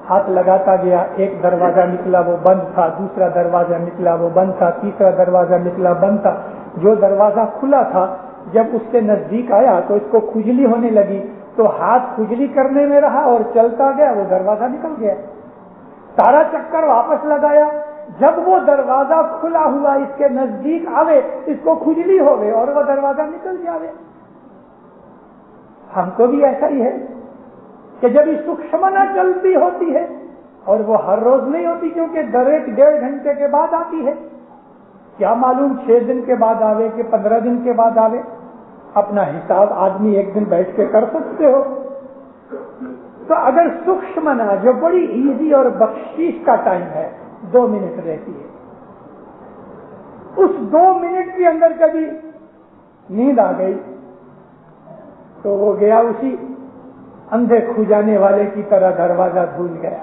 Speaker 1: ہاتھ لگاتا گیا، ایک دروازہ نکلا وہ بند تھا، دوسرا دروازہ نکلا وہ بند تھا، تیسرا دروازہ نکلا بند تھا۔ جو دروازہ کھلا تھا جب اس کے نزدیک آیا تو اس کو کھجلی ہونے لگی، تو ہاتھ کھجلی کرنے میں رہا اور چلتا گیا، وہ دروازہ نکل گیا۔ سارا چکر واپس لگایا، جب وہ دروازہ کھلا ہوا اس کے نزدیک آوے، اس کو کھجلی ہوئے اور وہ دروازہ نکل جاوے۔ ہم کو بھی ایسا ہی ہے کہ جب یہ سکشمنا چلتی ہوتی ہے، اور وہ ہر روز نہیں ہوتی، کیونکہ در ایک 1.5 گھنٹے کے بعد آتی ہے، کیا معلوم 6 دن کے بعد آوے کہ 15 دن کے بعد آوے، اپنا حساب آدمی ایک دن بیٹھ کے کر سکتے ہو۔ تو اگر سکشمنا جو بڑی ایزی اور بخشش کا ٹائم ہے 2 منٹ رہتی ہے، اس 2 منٹ کے اندر کبھی نیند آ گئی تو وہ گیا اسی اندھے کھجانے والے کی طرح دروازہ بھول گیا۔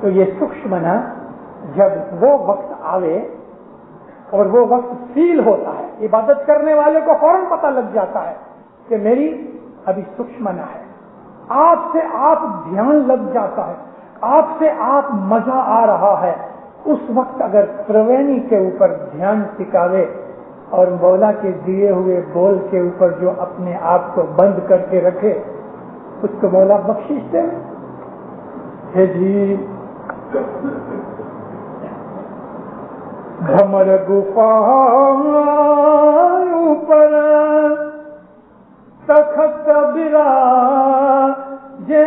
Speaker 1: تو یہ سکشمنا جب وہ وقت آوے اور وہ وقت فیل ہوتا ہے عبادت کرنے والے کو فوراً پتہ لگ جاتا ہے کہ میری ابھی سکشمنا ہے. آپ سے آپ دھیان لگ جاتا ہے, آپ سے آپ مزہ آ رہا ہے. اس وقت اگر تروینی کے اوپر دھیان ٹکاوے اور مولا کے دیے ہوئے بول کے اوپر جو اپنے آپ کو بند کر کے رکھے, اس کو مولا بخشش دے. ہے جی بھمر گفا اوپر تخت براجے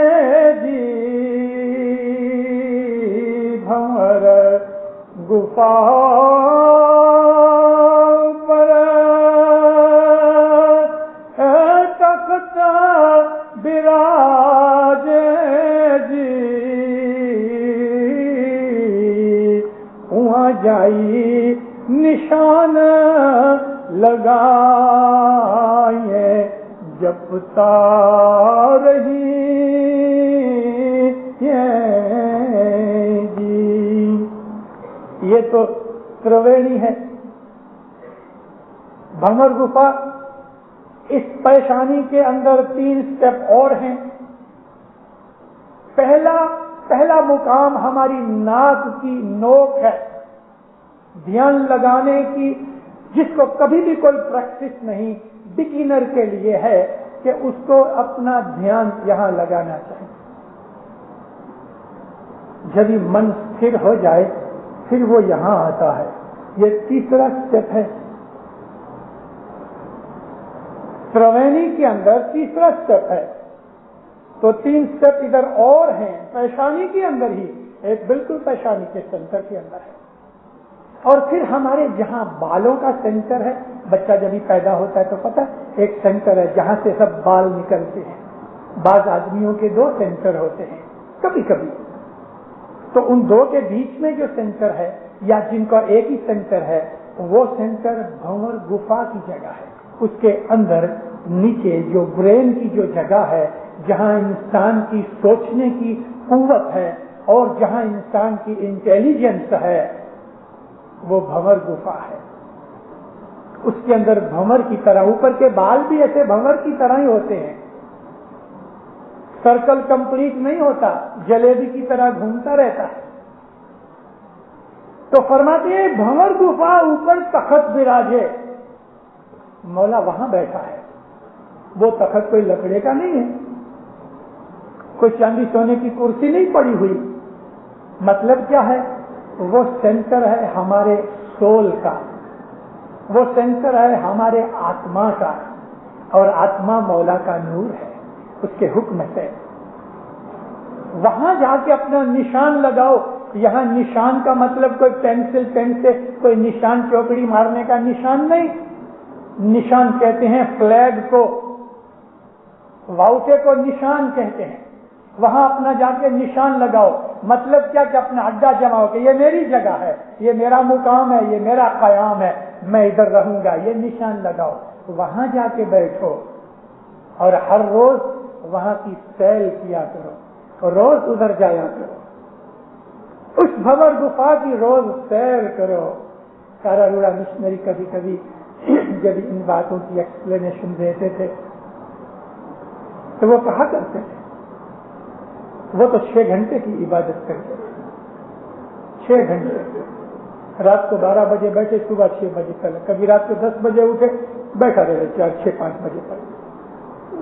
Speaker 1: جی, بھمر گفا پر تخت براجے جی, وہاں جائی نشان لگائے جپتا رہی جی. یہ تو تروینی ہے. بھمر گفا, اس پیشانی کے اندر 3 سٹیپ اور ہیں. پہلا مقام ہماری ناک کی نوک ہے, دھیان لگانے کی, جس کو کبھی بھی کوئی پریکٹس نہیں, بگنر کے لیے ہے کہ اس کو اپنا دھیان یہاں لگانا چاہیے. جب من ستھر ہو جائے پھر وہ یہاں آتا ہے. یہ تیسرا سٹیپ ہے. تروینی کے اندر تیسرا سٹیپ ہے. تو 3 سٹیپ ادھر اور ہیں پیشانی کے اندر ہی. ایک بالکل پیشانی کے سینٹر کے اندر ہے, اور پھر ہمارے جہاں بالوں کا سینٹر ہے. بچہ جب ہی پیدا ہوتا ہے تو پتہ ایک سینٹر ہے جہاں سے سب بال نکلتے ہیں. بعض آدمیوں کے 2 سینٹر ہوتے ہیں کبھی کبھی. تو ان 2 کے بیچ میں جو سینٹر ہے یا جن کا ایک ہی سینٹر ہے, وہ سینٹر بھنور گفا کی جگہ ہے. اس کے اندر نیچے جو برین کی جو جگہ ہے, جہاں انسان کی سوچنے کی قوت ہے اور جہاں انسان کی انٹیلیجنس ہے, وہ بھنور گفا ہے. اس کے اندر بھنور کی طرح اوپر کے بال بھی ایسے بھنور کی طرح ہی ہوتے ہیں. سرکل کمپلیٹ نہیں ہوتا, جلیبی کی طرح گھومتا رہتا ہے. تو فرماتے ہیں بھنور گفا اوپر تخت براجے, مولا وہاں بیٹھا ہے. وہ تخت کوئی لکڑے کا نہیں ہے, کوئی چاندی سونے کی کرسی نہیں پڑی ہوئی. مطلب کیا ہے؟ وہ سینٹر ہے ہمارے سول کا, وہ سینٹر ہے ہمارے آتما کا, اور آتما مولا کا نور ہے. اس کے حکم سے وہاں جا کے اپنا نشان لگاؤ. یہاں نشان کا مطلب کوئی پینسل پین سے کوئی نشان چوکڑی مارنے کا نشان نہیں. نشان کہتے ہیں فلیگ کو, واؤچے کو نشان کہتے ہیں. وہاں اپنا جا کے نشان لگاؤ. مطلب کیا کہ اپنا اڈا جماؤ کہ یہ میری جگہ ہے, یہ میرا مقام ہے, یہ میرا قیام ہے, میں ادھر رہوں گا. یہ نشان لگاؤ. وہاں جا کے بیٹھو اور ہر روز وہاں کی سیل کیا کرو, روز ادھر جایا کرو. اس بھنور گفا کی روز سیر کرو. کاراروڑا مشنری کبھی کبھی جب ان باتوں کی ایکسپلینیشن دیتے تھے تو وہ کہا کرتے تھے, وہ تو 6 گھنٹے کی عبادت کرتے تھے. 6 گھنٹے, رات کو 12 بجے بیٹھے, صبح 6 بجے تک, کبھی رات کو 10 بجے اٹھے, بیٹھا رہے 4, 6, 5 بجے تک.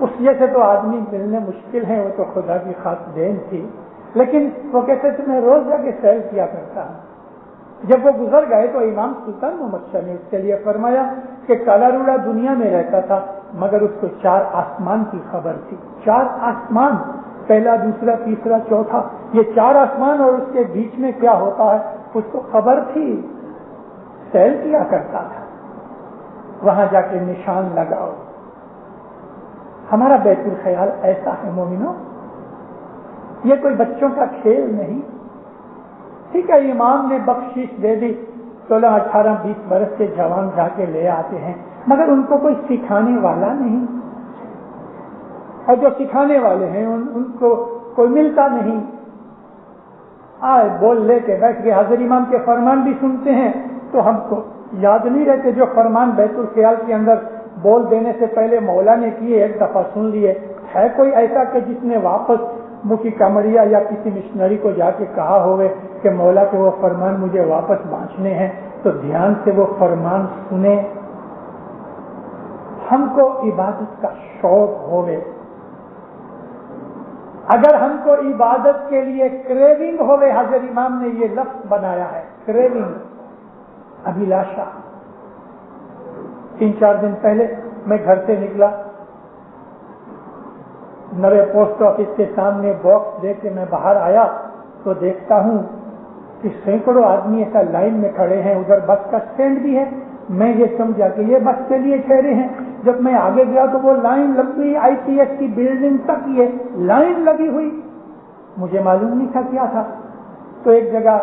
Speaker 1: اس جیسے تو آدمی ملنے مشکل ہے, وہ تو خدا کی خاص دین تھی. لیکن وہ کہتے تھے میں روز جا کے سیر کیا کرتا ہوں. جب وہ گزر گئے تو امام سلطان محمد شاہ نے اس کے لیے فرمایا کہ کالاروڑا دنیا میں رہتا تھا مگر اس کو 4 آسمان کی خبر تھی. 4 آسمان, پہلا, دوسرا, تیسرا, چوتھا, یہ 4 آسمان اور اس کے بیچ میں کیا ہوتا ہے اس کو خبر تھی. سیر کیا کرتا تھا. وہاں جا کے نشان لگاؤ. ہمارا بیت الخیال ایسا ہے مومنوں, یہ کوئی بچوں کا کھیل نہیں. ٹھیک ہے, امام نے بخشش دے دی, 16, 18, 20 برس کے جوان جا کے لے آتے ہیں, مگر ان کو کوئی سکھانے والا نہیں, اور جو سکھانے والے ہیں ان کو کوئی ملتا نہیں. آئے بول لے کے بیٹھ کے حاضر امام کے فرمان بھی سنتے ہیں تو ہم کو یاد نہیں رہتے جو فرمان بیت الخیال کے اندر بول دینے سے پہلے مولا نے کیے ایک دفعہ سن لیے. ہے کوئی ایسا کہ جس نے واپس مکی کمریا یا کسی مشنری کو جا کے کہا ہوئے کہ مولا کے وہ فرمان مجھے واپس بانچنے ہیں؟ تو دھیان سے وہ فرمان سنے. ہم کو عبادت کا شوق ہوئے, اگر ہم کو عبادت کے لیے کریونگ ہوئے, حضرت امام نے یہ لفظ بنایا ہے کریونگ, ابھیلاشا. 3-4 دن پہلے میں گھر سے نکلا, نوے پوسٹ آفس کے سامنے باکس دیکھ کے میں باہر آیا تو دیکھتا ہوں کہ سینکڑوں آدمی ایسا لائن میں کھڑے ہیں. ادھر بس کا اسٹینڈ بھی ہے. میں یہ سمجھا کہ یہ بس کے لیے ٹھہرے ہیں. جب میں آگے گیا تو وہ لائن لمبی ITS کی بلڈنگ تک یہ لائن لگی ہوئی. مجھے معلوم نہیں تھا کیا تھا. تو ایک جگہ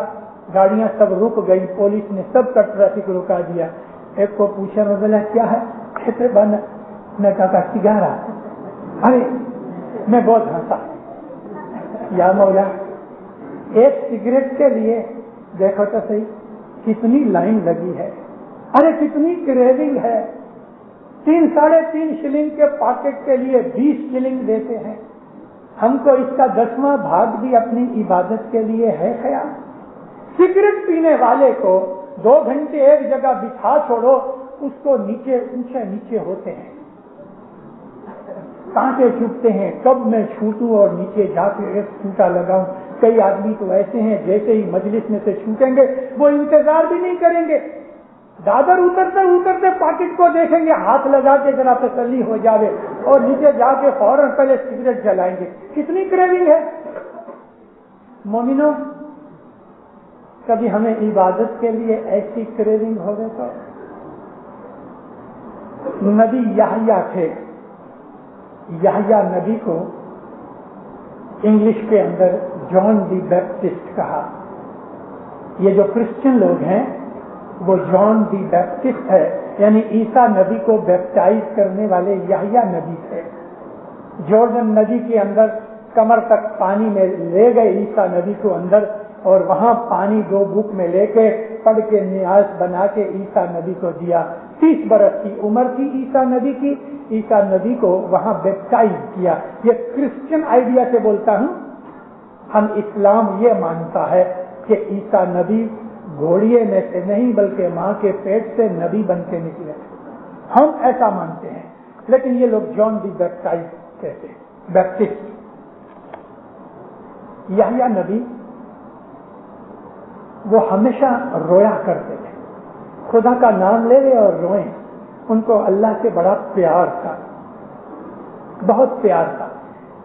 Speaker 1: گاڑیاں سب رک گئی, پولیس نے سب کا ٹریفک رکا دیا. ایک کو پوچھا, میں بولا کیا ہے؟ کہتے بند. میں کہا سگارا. ارے میں بہت ہنسا. یا مولا, ایک سگریٹ کے لیے دیکھو تو صحیح کتنی لائن لگی ہے. ارے کتنی کریونگ ہے. 3-3.5 شلنگ کے پاکٹ کے لیے 20 شلنگ دیتے ہیں. ہم کو اس کا 10واں بھاگ بھی اپنی عبادت کے لیے ہے خیال. سگریٹ پینے والے کو 2 گھنٹے ایک جگہ بٹھا چھوڑو, اس کو نیچے اونچے نیچے ہوتے ہیں, کانٹے چھوٹتے ہیں. کب میں چھوٹوں اور نیچے جا کے ایک چھوٹا لگاؤں. کئی آدمی تو ایسے ہیں جیسے ہی مجلس میں سے چھوٹیں گے وہ انتظار بھی نہیں کریں گے, دادر اترتے اترتے پاکٹ کو دیکھیں گے, ہاتھ لگا کے ذرا تسلی ہو جاوے اور نیچے جا کے فوراً پہلے سگریٹ جلائیں گے. کتنی کریونگ ہے. مومنوں, کبھی ہمیں عبادت کے لیے ایسی کریونگ ہو گئے تو نبی یحییٰ تھے. یحییٰ نبی کو انگلش کے اندر جان دی بیپٹسٹ کہا. یہ جو کرسچن لوگ ہیں وہ جان دی بیپٹسٹ ہے, یعنی عیسیٰ نبی کو بیپٹائز کرنے والے یحییٰ نبی تھے. جورڈن ندی کے اندر کمر تک پانی میں لے گئے عیسیٰ نبی کو اندر, اور وہاں پانی 2 بک میں لے کے پڑھ کے نیاز بنا کے عیسیٰ نبی کو دیا. 30 برس کی عمر تھی عیسیٰ نبی کی. عیسیٰ نبی کو وہاں بیپٹائز کیا. یہ کرسچن آئیڈیا سے بولتا ہوں. ہم اسلام یہ مانتا ہے کہ عیسیٰ نبی گھوڑیے میں سے نہیں بلکہ ماں کے پیٹ سے نبی بن کے نکلے. ہم ایسا مانتے ہیں, لیکن یہ لوگ جان دی بیپٹائز کہتے ہیں, بیپٹسٹ. یحییٰ نبی وہ ہمیشہ رویا کرتے تھے, خدا کا نام لے لے اور روئیں. ان کو اللہ سے بڑا پیار تھا, بہت پیار تھا.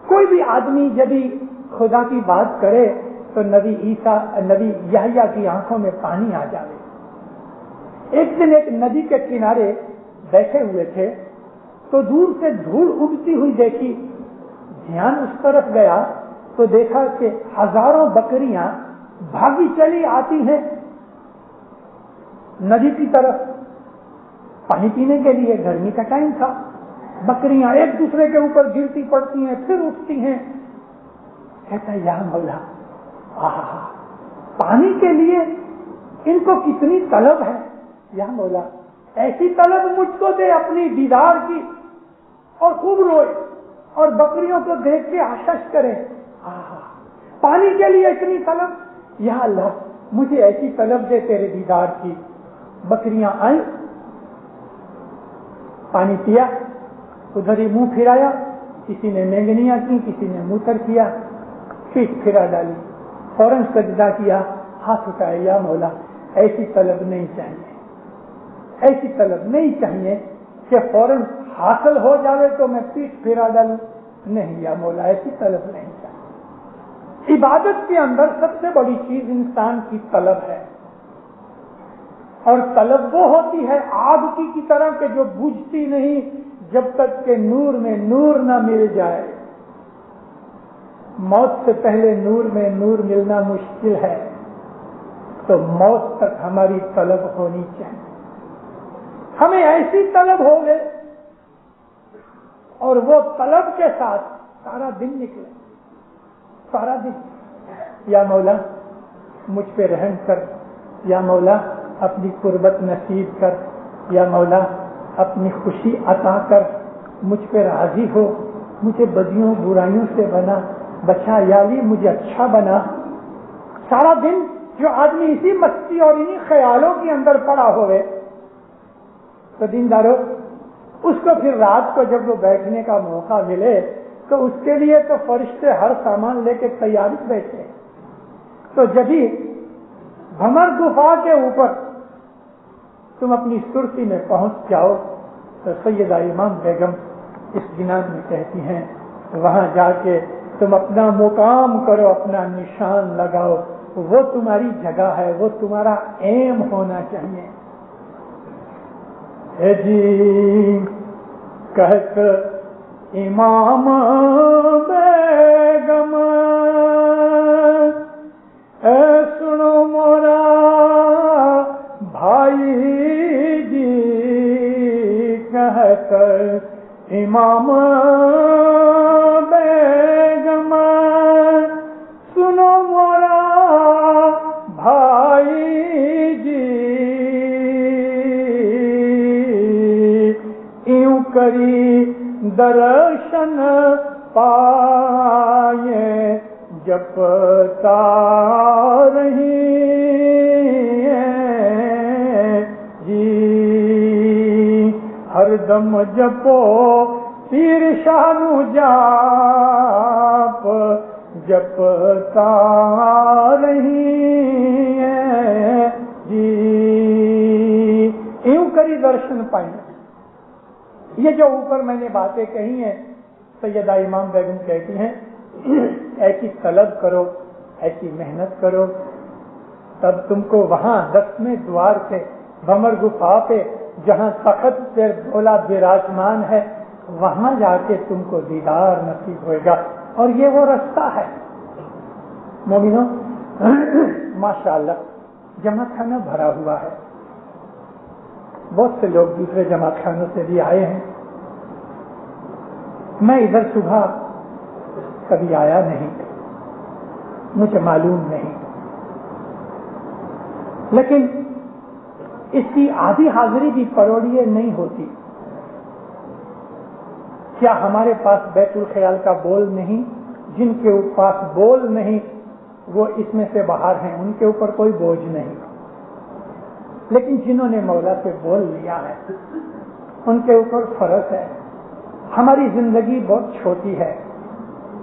Speaker 1: کوئی بھی آدمی جب خدا کی بات کرے تو نبی یحییٰ کی آنکھوں میں پانی آ جائے. ایک دن ایک ندی کے کنارے بیٹھے ہوئے تھے تو دور سے دھول اڑتی ہوئی دیکھی. دھیان اس طرف گیا تو دیکھا کہ ہزاروں بکریاں بھاگی چلی آتی ہیں ندی کی طرف پانی پینے کے لیے. گرمی کا ٹائم تھا. بکریاں ایک دوسرے کے اوپر گرتی پڑتی ہیں پھر اٹھتی ہیں. کہتا ہے یا مولا, پانی کے لیے ان کو کتنی طلب ہے. یا مولا, ایسی طلب مجھ کو دے اپنی دیدار کی, اور خوب روئے اور بکریوں کو دیکھ کے آشش کرے. پانی کے لیے اتنی طلب, یا اللہ مجھے ایسی طلب دے تیرے دیدار کی. بکریاں آئیں, پانی پیا, ادھر ہی منہ پھرایا, کسی نے مینگنیاں کی, کسی نے موتر کیا, پیٹ پھرا ڈالی, فوراً سجدہ کیا, ہاتھ اٹھائے. یا مولا ایسی طلب نہیں چاہیے, ایسی طلب نہیں چاہیے کہ فوراً حاصل ہو جائے تو میں پیٹ پھرا ڈالوں. نہیں یا مولا, ایسی طلب نہیں چاہیے. عبادت کے اندر سب سے بڑی چیز انسان کی طلب ہے, اور طلب وہ ہوتی ہے آگ کی طرح کہ جو بجھتی نہیں جب تک کہ نور میں نور نہ مل جائے. موت سے پہلے نور میں نور ملنا مشکل ہے, تو موت تک ہماری طلب ہونی چاہیے. ہمیں ایسی طلب ہو گئے اور وہ طلب کے ساتھ سارا دن نکلے, سارا دن. یا مولا مجھ پہ رحم کر, یا مولا اپنی قربت نصیب کر، یا مولا اپنی خوشی عطا کر، مجھ پہ راضی ہو، مجھے بدیوں برائیوں سے بچا، یا علی مجھے اچھا بنا۔ سارا دن جو آدمی اسی مستی اور انہی خیالوں کے اندر پڑا ہوئے تو دیندارو، اس کو پھر رات کو جب وہ بیٹھنے کا موقع ملے تو اس کے لیے تو فرشتے ہر سامان لے کے تیاری بیٹھے۔ تو جبھی بھمر گفا کے اوپر تم اپنی سرخی میں پہنچ جاؤ تو سیدہ امام بیگم اس جنان میں کہتی ہیں وہاں جا کے تم اپنا مقام کرو، اپنا نشان لگاؤ، وہ تمہاری جگہ ہے، وہ تمہارا ایم ہونا چاہیے۔ اے جی کہت امام بیگم اے سنو مورا بھائی جی، کہت امام بیگم سنو مورا بھائی جی، یوں کری درشن پائے جپتا رہی جی، ہر دم جپو پیر شانو جاپ جپتا رہی جی، یوں کری درشن پائیں۔ یہ جو اوپر میں نے باتیں کہی ہیں سیدہ امام بیگم کہتی ہیں ایسی طلب کرو، ایسی محنت کرو، تب تم کو وہاں 10ویں دوار سے بھمر گفا پہ جہاں تخت پہ بولا براجمان ہے وہاں جا کے تم کو دیدار نصیب ہوئے گا، اور یہ وہ رستہ ہے۔ مومنوں ماشاءاللہ جماعت خانہ بھرا ہوا ہے، بہت سے لوگ دوسرے جماعت خانوں سے بھی آئے ہیں۔ میں ادھر صبح کبھی آیا نہیں، مجھے معلوم نہیں، لیکن اس کی آدھی حاضری بھی کروڑیے نہیں ہوتی۔ کیا ہمارے پاس بیت الخیال کا بول نہیں؟ جن کے پاس بول نہیں وہ اس میں سے باہر ہیں، ان کے اوپر کوئی بوجھ نہیں، لیکن جنہوں نے مولا سے بول لیا ہے ان کے اوپر فرض ہے۔ ہماری زندگی بہت چھوٹی ہے،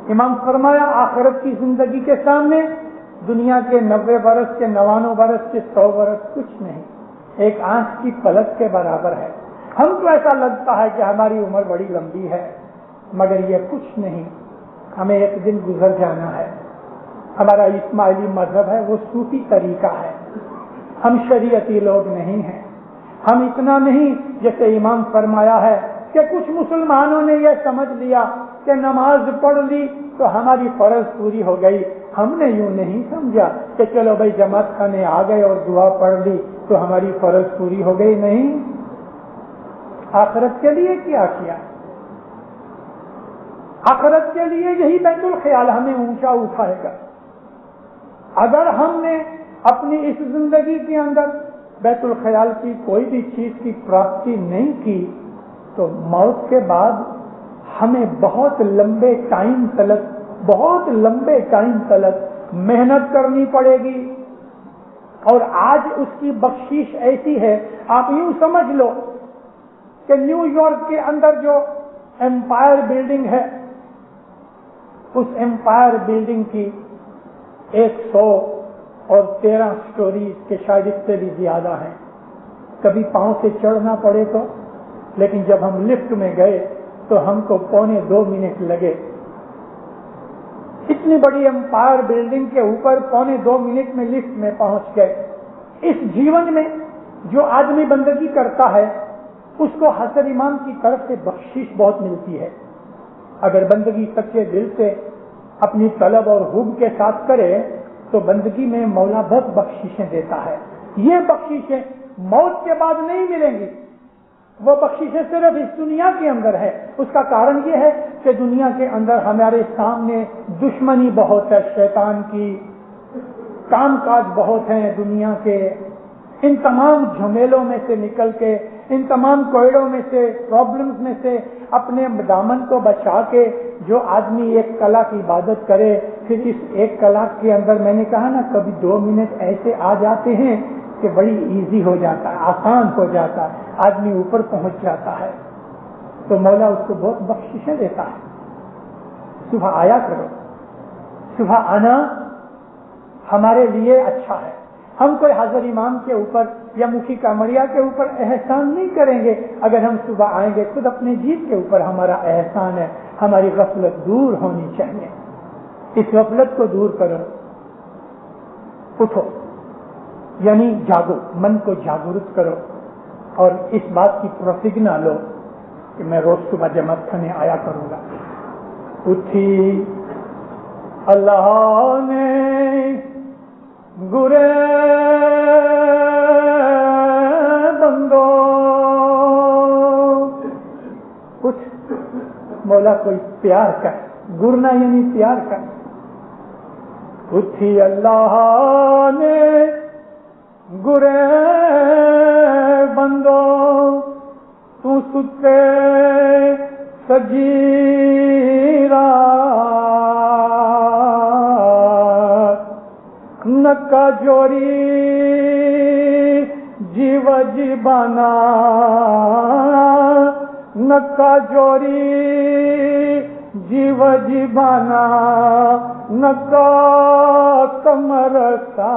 Speaker 1: امام فرمایا آخرت کی زندگی کے سامنے دنیا کے 90 برس کے 99 برس کے 100 برس کچھ نہیں، ایک آنکھ کی پلک کے برابر ہے۔ ہم کو ایسا لگتا ہے کہ ہماری عمر بڑی لمبی ہے، مگر یہ کچھ نہیں، ہمیں ایک دن گزر جانا ہے۔ ہمارا اسماعیلی مذہب ہے، وہ صوفی طریقہ ہے، ہم شریعتی لوگ نہیں ہیں۔ ہم اتنا نہیں جیسے امام فرمایا ہے کہ کچھ مسلمانوں نے یہ سمجھ لیا کہ نماز پڑھ لی تو ہماری فرض پوری ہو گئی۔ ہم نے یوں نہیں سمجھا کہ چلو بھائی جماعت خانے آ گئے اور دعا پڑھ لی تو ہماری فرض پوری ہو گئی، نہیں۔ آخرت کے لیے کیا کیا؟ آخرت کے لیے یہی بیت الخیال ہمیں اونچا اٹھائے گا۔ اگر ہم نے اپنی اس زندگی کے اندر بیت الخیال کی کوئی بھی چیز کی پراپتی نہیں کی تو موت کے بعد ہمیں بہت لمبے ٹائم تلک محنت کرنی پڑے گی، اور آج اس کی بخشش ایسی ہے، آپ یوں سمجھ لو کہ نیو یارک کے اندر جو ایمپائر بلڈنگ ہے اس ایمپائر بلڈنگ کی 113 سٹوریز کے شاید اس سے بھی زیادہ ہیں۔ کبھی پاؤں سے چڑھنا پڑے تو، لیکن جب ہم لفٹ میں گئے تو ہم کو 2.25 منٹ لگے۔ اتنی بڑی ایمپائر بلڈنگ کے اوپر 2.25 منٹ میں لفٹ میں پہنچ گئے۔ اس جیون میں جو آدمی بندگی کرتا ہے اس کو حضرت امام کی طرف سے بخشش بہت ملتی ہے۔ اگر بندگی سچے دل سے اپنی طلب اور حب کے ساتھ کرے تو بندگی میں مولا بہت بخششیں دیتا ہے۔ یہ بخششیں موت کے بعد نہیں ملیں گی، وہ بخششیں صرف اس دنیا کے اندر ہے۔ اس کا کارن یہ ہے کہ دنیا کے اندر ہمارے سامنے دشمنی بہت ہے، شیطان کی کام کاج بہت ہیں دنیا کے، ان تمام جھمیلوں میں سے نکل کے، ان تمام کوئڑوں میں سے، پرابلمز میں سے اپنے دامن کو بچا کے جو آدمی ایک کلا کی عبادت کرے، پھر اس ایک کلا کے اندر میں نے کہا نا کبھی 2 منٹ ایسے آ جاتے ہیں کہ بڑی ایزی ہو جاتا ہے، آسان ہو جاتا ہے، آدمی اوپر پہنچ جاتا ہے، تو مولا اس کو بہت بخششیں دیتا ہے۔ صبح آیا کرو، صبح آنا ہمارے لیے اچھا ہے۔ ہم کوئی حضر امام کے اوپر یا مکھی کامڑیا کے اوپر احسان نہیں کریں گے، اگر ہم صبح آئیں گے خود اپنے جیت کے اوپر ہمارا احسان ہے۔ ہماری غفلت دور ہونی چاہیے، اس غفلت کو دور کرو، اٹھو، یعنی جاگو، من کو جاگرت کرو اور اس بات کی پرتجنا لو کہ میں روز صبح جماعت کھانے آیا کروں گا۔ اٹھی اللہ نے گرے بندو، کچھ مولا کوئی پیار کر، گرنا یعنی پیار کر۔ اٹھی اللہ نے گرے بندو، تو ستے سجی رات، نکا جوری جیو جیبانا، نکا جوری جیو جیبانا، نکا تمرسا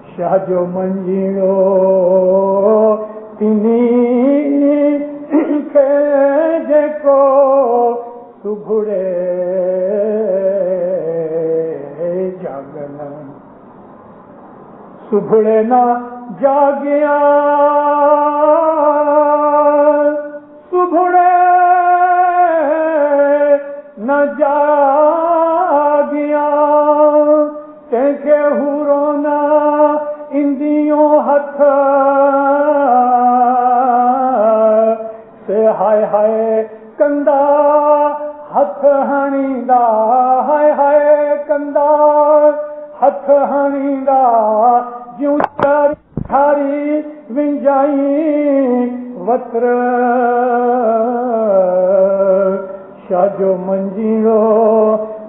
Speaker 1: شاہ جو منجیڑو تینی کھیجے کو سبھڑے جاگنا، سبھڑے نہ جاگیا، سبھڑے نہ جاگیا، تینکے ہورونا اندیوں ہتھ سے ہائے ہائے کندا ہتھ ہنیدا، ہائے ہائے کندا ہتھ ہنیدا، جیوں تھاری ونجائی وطر شاہ جو منجیڑو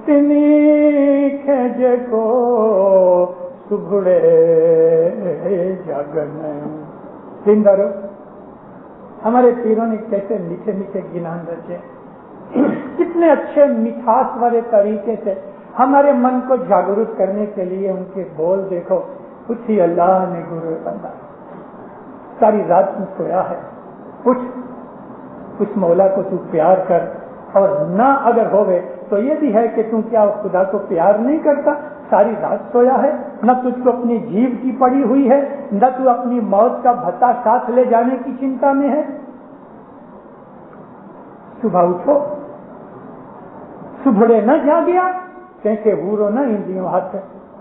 Speaker 1: تینی کھیجے کو سبھڑے جاگن۔ زندہ رہو۔ ہمارے پیروں نے کیسے میٹھے میٹھے گنان رچے، کتنے اچھے مٹھاس والے طریقے سے ہمارے من کو جاگرت کرنے کے لیے ان کے بول دیکھو۔ اٹھی اللہ نے گرے بندہ، ساری رات میں سویا ہے، اٹھ، اس مولا کو تو پیار کر، اور نہ اگر ہوئے تو یہ بھی ہے کہ تم کیا خدا کو پیار نہیں کرتا؟ ساری رات سویا ہے، نہ تجھ کو اپنی جیب کی پڑی ہوئی ہے، نہ تو اپنی موت کا بھتا ساتھ لے جانے کی چنتا میں ہے۔ صبح اٹھو، سبھڑے نہ جاگیا، کیونکہ ہورو نہ اندیوں ہاتھ،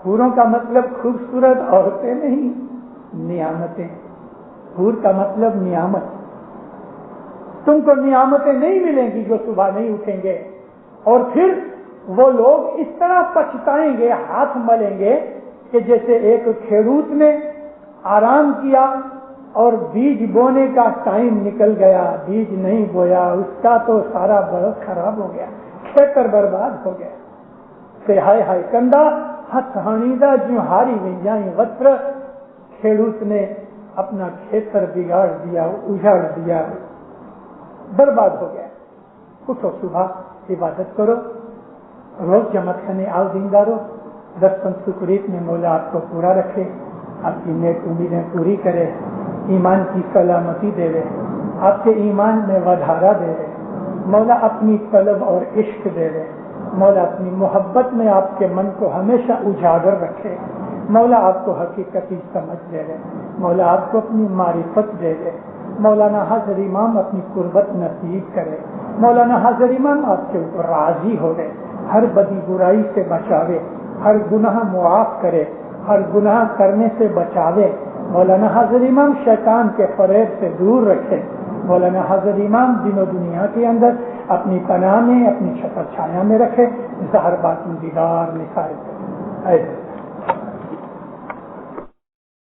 Speaker 1: ہوروں کا مطلب خوبصورت عورتیں نہیں، نعمتیں۔ حور کا مطلب نعمت۔ تم کو نعمتیں نہیں ملیں گی جو صبح نہیں اٹھیں گے، اور پھر وہ لوگ اس طرح پچھتائیں گے، ہاتھ ملیں گے کہ جیسے ایک کھیڑوت نے آرام کیا اور بیج بونے کا ٹائم نکل گیا، بیج نہیں بویا، اس کا تو سارا برس خراب ہو گیا، کھیتر برباد ہو گیا۔ کہ ہائے ہائے کندا ہتھ ہنیدا جیوں ہاری ونجائی وطر، کھیڑوت نے اپنا کھیتر بگاڑ دیا، اجاڑ دیا، برباد ہو گیا۔ اٹھو، صبح عبادت کرو، روز جماعت کرنے آؤ، زندہ رہو۔ 10 سکریت میں مولا آپ کو پورا رکھے، آپ کی نیک امیدیں پوری کرے، ایمان کی سلامتی دے دے، آپ کے ایمان میں وڈھارا دے دے، مولا اپنی طلب اور عشق دے دے، مولا اپنی محبت میں آپ کے من کو ہمیشہ اجاگر رکھے، مولا آپ کو حقیقتی سمجھ دے دے، مولا آپ کو اپنی معرفت دے دے، مولانا حضر امام اپنی قربت نصیب کرے، مولانا حضر امام آپ کے اوپر راضی ہو گئے، ہر بدی برائی سے بچاوے، ہر گناہ معاف کرے، ہر گناہ کرنے سے بچاوے، مولانا حضر امام شیطان کے فریب سے دور رکھے، مولانا حضر امام دین و دنیا کے اندر اپنی پناہ میں، اپنی چھتر چھایا میں رکھے، ظاہر باطن دیدار نثار کرے۔